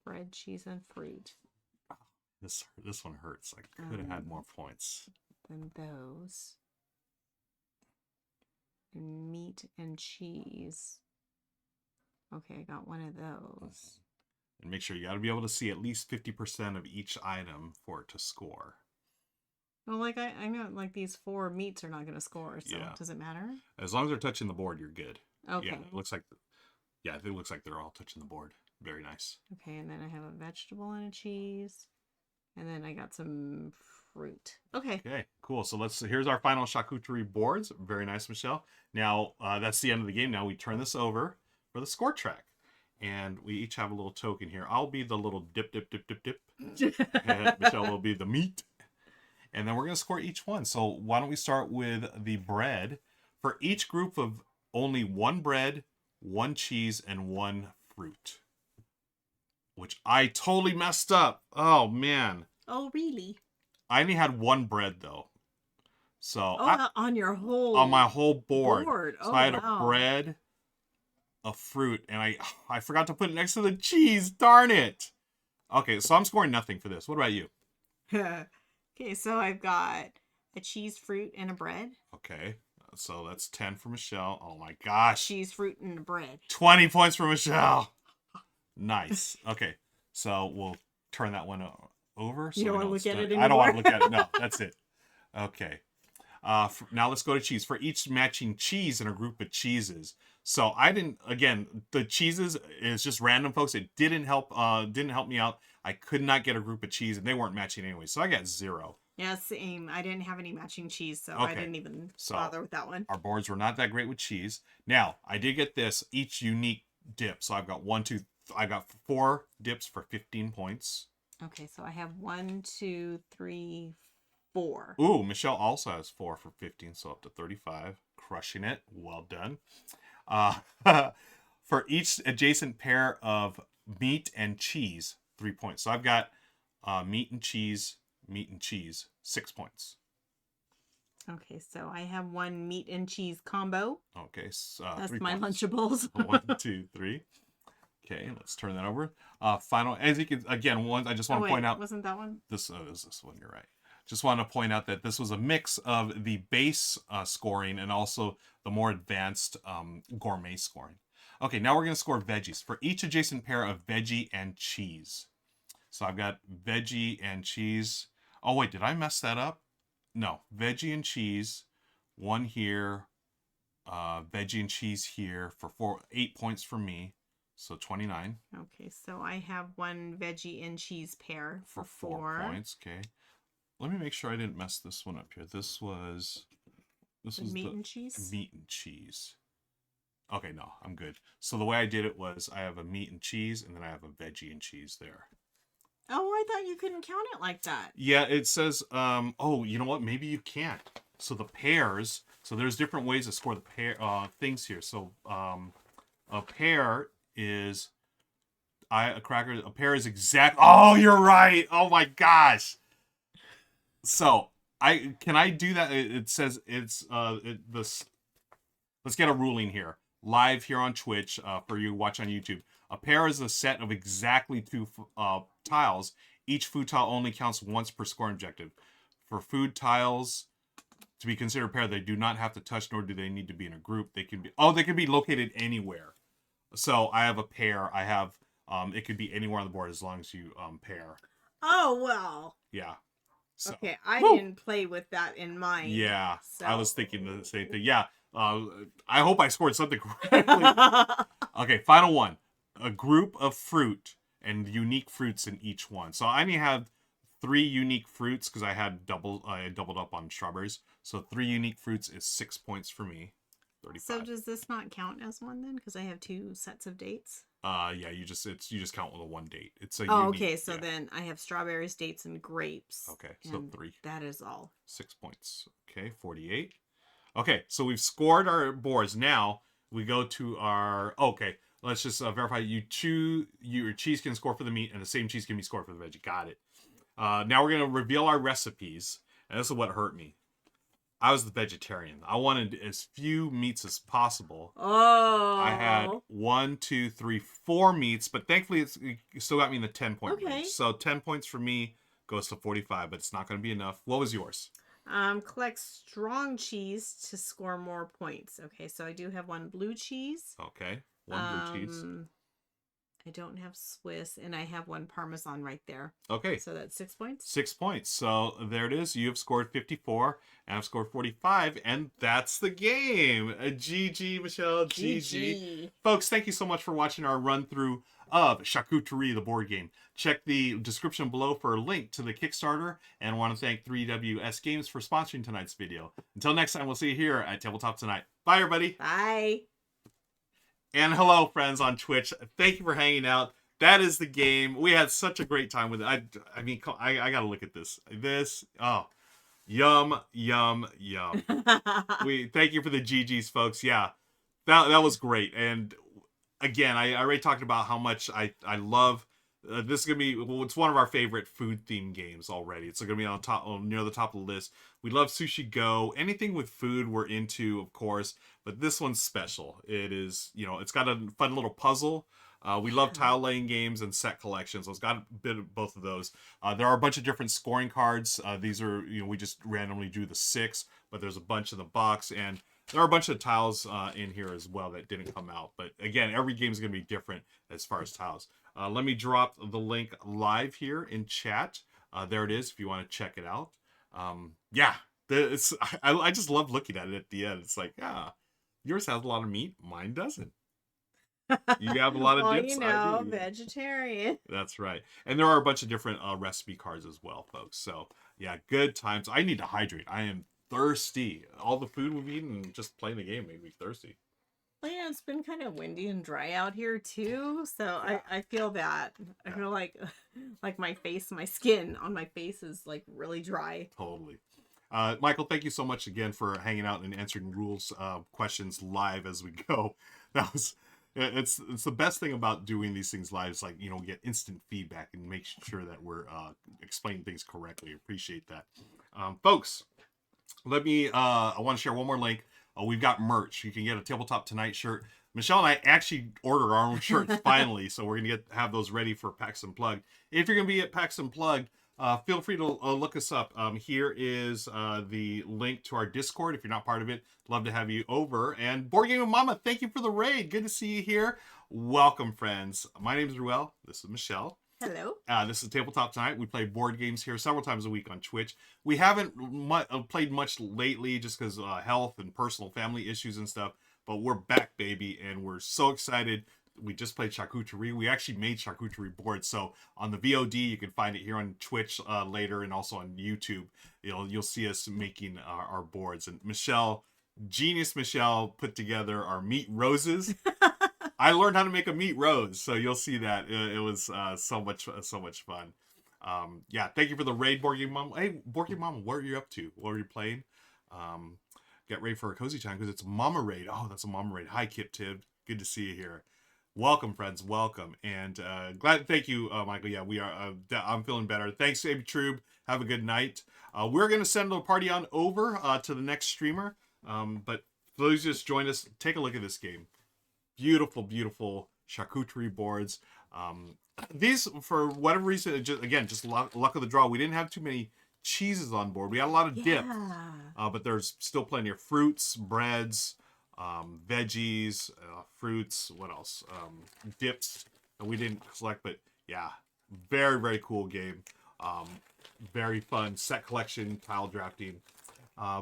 Bread, cheese, and fruit. This one hurts. I could have had more points. Then those. And meat and cheese. Okay, I got one of those. And make sure you got to be able to see at least 50% of each item for it to score. Well, like I know, like these 4 meats are not going to score. So does it matter? As long as they're touching the board, you're good. Okay. Yeah, it looks like. It looks like they're all touching the board. Very nice. Okay, and then I have a vegetable and a cheese, and then I got some fruit. Okay. Okay, cool. So here's our final charcuterie boards. Very nice, Michelle. Now that's the end of the game. Now we turn this over for the score track, and we each have a little token here. I'll be the little dip, and Michelle will be the meat. And then we're going to score each one. So why don't we start with the bread? For each group of only 1 bread, 1 cheese, and 1 fruit. Which I totally messed up. Oh, man. Oh, really? I only had 1 bread, though. So on your whole... On my whole board. Oh, so I had a bread, a fruit, and I forgot to put it next to the cheese. Darn it. Okay, so I'm scoring nothing for this. What about you? Okay, so I've got a cheese, fruit, and a bread. Okay, so that's 10 for Michelle. Oh my gosh. Cheese, fruit, and a bread. 20 points for Michelle. Nice. Okay, so we'll turn that one over. So you don't want to look at it anymore? I don't want to look at it. No, that's it. Okay. Now let's go to cheese. For each matching cheese in a group of cheeses. So I didn't, again, the cheeses is just random, folks. It didn't help me out. I could not get a group of cheese, and they weren't matching anyway. So I got 0. Yeah, same. I didn't have any matching cheese, so I didn't even bother with that one. Our boards were not that great with cheese. Now, I did get this, each unique dip. So I've got 4 dips for 15 points. Okay, so I have 1, 2, 3, 4. Ooh, Michelle also has 4 for 15, so up to 35. Crushing it. Well done. For each adjacent pair of meat and cheese, 3 points. So I've got meat and cheese, 6 points. Okay, so I have 1 meat and cheese combo. Okay, so that's 3 my points. Lunchables. 1, 2, 3. Okay, let's turn that over. Final, as you can, again, I just want to point out. Wasn't that one? This is this one, you're right. Just want to point out that this was a mix of the base scoring and also the more advanced gourmet scoring. Okay, now we're going to score veggies. For each adjacent pair of veggie and cheese. So I've got veggie and cheese. Oh, wait, did I mess that up? No, veggie and cheese. 1 here. Veggie and cheese here for 8 points for me. So 29. Okay, so I have 1 veggie and cheese pair for 4 points. Okay. Let me make sure I didn't mess this one up here. This was meat and cheese? Meat and cheese. Okay, no, I'm good. So the way I did it was I have a meat and cheese, and then I have a veggie and cheese there. Oh, I thought you couldn't count it like that. Yeah, it says, oh, you know what? Maybe you can't. So the pairs, so there's different ways to score the pair things here. So a pair is a cracker. A pear is exact. Oh, you're right. Oh my gosh. So can I do that? It says it's this. Let's get a ruling here. Live here on Twitch for you watch on YouTube. A pair is a set of exactly 2 tiles. Each food tile only counts once per score objective. For food tiles to be considered a pair, they do not have to touch, nor do they need to be in a group. They can be located anywhere. So I have a pair. I have it could be anywhere on the board as long as you pair. Oh well. Yeah. So, okay, I didn't play with that in mind. Yeah, so. I was thinking the same thing. Yeah, I hope I scored something correctly. Okay, final one. A group of fruit and unique fruits in each one. So I only have 3 unique fruits because I doubled up on strawberries. So 3 unique fruits is 6 points for me. 35. So does this not count as one then? Because I have 2 sets of dates. Yeah, you just count with a 1 date. It's a unique, okay. So then I have strawberries, dates, and grapes. Okay, so 3. That is all. 6 points. Okay, 48. Okay, so we've scored our boards. Now we go to our. Okay, let's just verify. Your cheese can score for the meat, and the same cheese can be scored for the veggie. Got it. Now we're gonna reveal our recipes, and this is what hurt me. I was the vegetarian. I wanted as few meats as possible. Oh. I had 1, 2, 3, 4 meats, but thankfully it still got me in the 10-point range. So 10 points for me goes to 45, but it's not going to be enough. What was yours? Collect strong cheese to score more points. Okay, so I do have 1 blue cheese. Okay, 1 blue cheese. I don't have Swiss, and I have 1 Parmesan right there. Okay. So that's 6 points? 6 points. So there it is. You have scored 54, and I've scored 45, and that's the game. GG, Michelle. GG. Folks, thank you so much for watching our run-through of Charcuterie, the board game. Check the description below for a link to the Kickstarter, and I want to thank 3WS Games for sponsoring tonight's video. Until next time, we'll see you here at Tabletop Tonight. Bye, everybody. Bye. And hello, friends on Twitch. Thank you for hanging out. That is the game. We had such a great time with it. I mean, I got to look at this. Yum, yum, yum. We thank you for the GGs, folks. Yeah, that was great. And again, I already talked about how much I love. This is gonna be. Well, it's one of our favorite food themed games already. It's gonna be on top, near the top of the list. We love Sushi Go. Anything with food, we're into, of course. But this one's special. It is, it's got a fun little puzzle. We love tile laying games and set collections. So it's got a bit of both of those. There are a bunch of different scoring cards. These are, we just randomly drew the 6, but there's a bunch in the box, and there are a bunch of tiles in here as well that didn't come out. But again, every game is going to be different as far as tiles. Let me drop the link live here in chat. There it is if you want to check it out. Yeah, I just love looking at it at the end. It's like, yours has a lot of meat, mine doesn't. You have a lot of dips. Vegetarian. That's right. And there are a bunch of different recipe cards as well, folks. So yeah, good times. I need to hydrate. I am thirsty. All the food we've eaten and just playing the game made me thirsty. Well, yeah, it's been kind of windy and dry out here too, so yeah. I feel that. I feel like my skin on my face is like really dry. Totally. Michael, thank you so much again for hanging out and answering rules questions live as we go. It's the best thing about doing these things live. It's like, we get instant feedback and make sure that we're explaining things correctly. Appreciate that. Folks, I want to share one more link. We've got merch. You can get a Tabletop Tonight shirt. Michelle and I actually ordered our own shirts finally, so we're going to have those ready for PAX Unplugged. If you're going to be at PAX Unplugged, feel free to look us up. Here is the link to our Discord. If you're not part of it, love to have you over. And Board Game with Mama, thank you for the raid. Good to see you here. Welcome, friends. My name is Ruel. This is Michelle. Hello. This is Tabletop Tonight. We play board games here several times a week on Twitch. We haven't played much lately just because health and personal family issues and stuff. But we're back, baby, and we're so excited. We just played Charcuterie. We actually made Charcuterie boards. So on the VOD, you can find it here on Twitch later and also on YouTube. You'll see us making our boards. And Genius Michelle put together our meat roses. I learned how to make a meat rose, so you'll see that. It was so much fun. Yeah, thank you for the raid, Board Game Mom. Hey, Board Game Mom, what are you up to? What are you playing? Get ready for a cozy time because it's Mama Raid. Oh, that's a Mama Raid. Hi, Kip Tib. Good to see you here. Welcome, friends. Welcome. And thank you, Michael. Yeah, we are. I'm feeling better. Thanks, Amy Trube. Have a good night. We're going to send the party on over to the next streamer. But for those who just joined us, take a look at this game. Beautiful, beautiful charcuterie boards. These, for whatever reason, just luck of the draw. We didn't have too many cheeses on board. We had a lot of dip, but there's still plenty of fruits, breads, veggies, fruits. What else? Dips that we didn't select, but yeah, very, very cool game. Very fun set collection, tile drafting.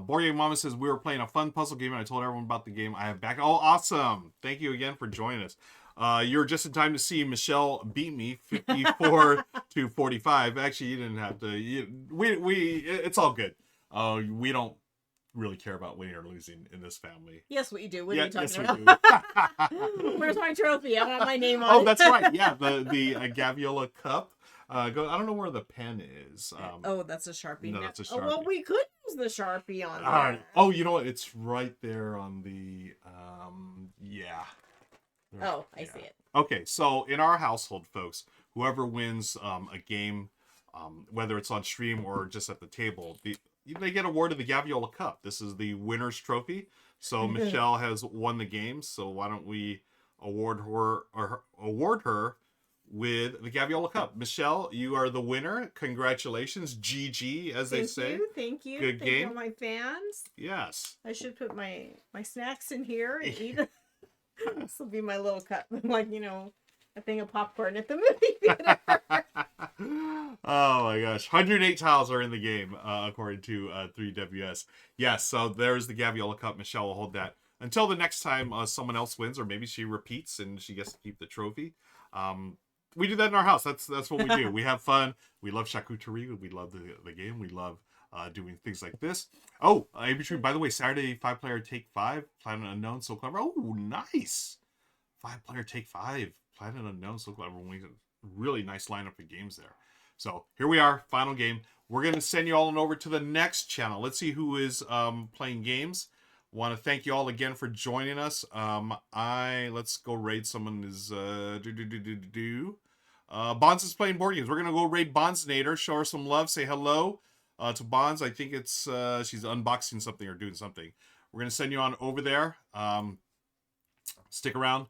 Board Game Mama says we were playing a fun puzzle game and I told everyone about the game. I have back. Oh, awesome! Thank you again for joining us. You're just in time to see Michelle beat me 54 to 45. Actually, you didn't have to. It's all good. We don't really care about winning or losing in this family. Yes, we do. What are you talking yes, about? Where's my trophy? I want my name on it. Oh, that's right. Yeah, the Gaviola Cup. I don't know where the pen is. Oh, that's a Sharpie. No, that's a Oh, Sharpie. well, we could use the Sharpie on there. Right. Oh, you know what? It's right there on the yeah. Oh, I see it. Okay, so in our household, folks, whoever wins a game, whether it's on stream or just at the table, they get awarded the Gaviola Cup. This is the winner's trophy. So Michelle has won the game. So why don't we award her with the Gaviola Cup? Michelle, you are the winner. Congratulations, GG, as they say. Thank you. Good Thank game. you, all my fans. Yes. I should put my snacks in here and eat it. This will be my little cup, like, a thing of popcorn at the movie theater. Oh my gosh, 108 tiles are in the game, according to 3WS. Yes, so there's the Gaviola Cup. Michelle will hold that until the next time someone else wins, or maybe she repeats and she gets to keep the trophy. We do that in our house. That's what we do. We have fun. We love charcuterie. We love the game. We love doing things like this. Oh, by the way, Saturday 5-player take 5, Planet Unknown, So Clever. Oh, nice. 5-player take 5, Planet Unknown, So Clever. Really nice lineup of games there. So here we are, final game. We're going to send you all on over to the next channel. Let's see who is playing games. Want to thank you all again for joining us. Let's go raid someone is Bonds is playing board games. We're gonna go raid Bondsnator, show her some love, say hello to Bonds. I think it's she's unboxing something or doing something. We're gonna send you on over there. Stick around.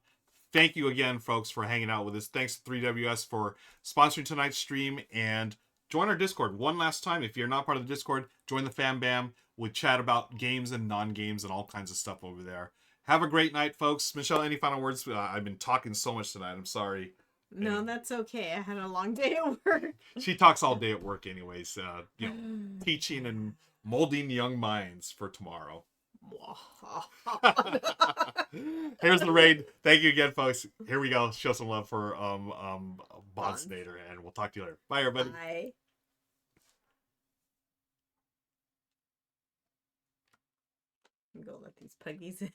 Thank you again, folks, for hanging out with us. Thanks to 3WS for sponsoring tonight's stream, and join our Discord one last time. If you're not part of the Discord, join the Fam Bam. We chat about games and non-games and all kinds of stuff over there. Have a great night, folks. Michelle, any final words? I've been talking so much tonight. I'm sorry. No, that's okay. I had a long day at work. She talks all day at work anyways. Teaching and molding young minds for tomorrow. Here's the raid. Thank you again, folks. Here we go. Show some love for Bondsnator, and we'll talk to you later. Bye, everybody. Bye. Go let these puggies in.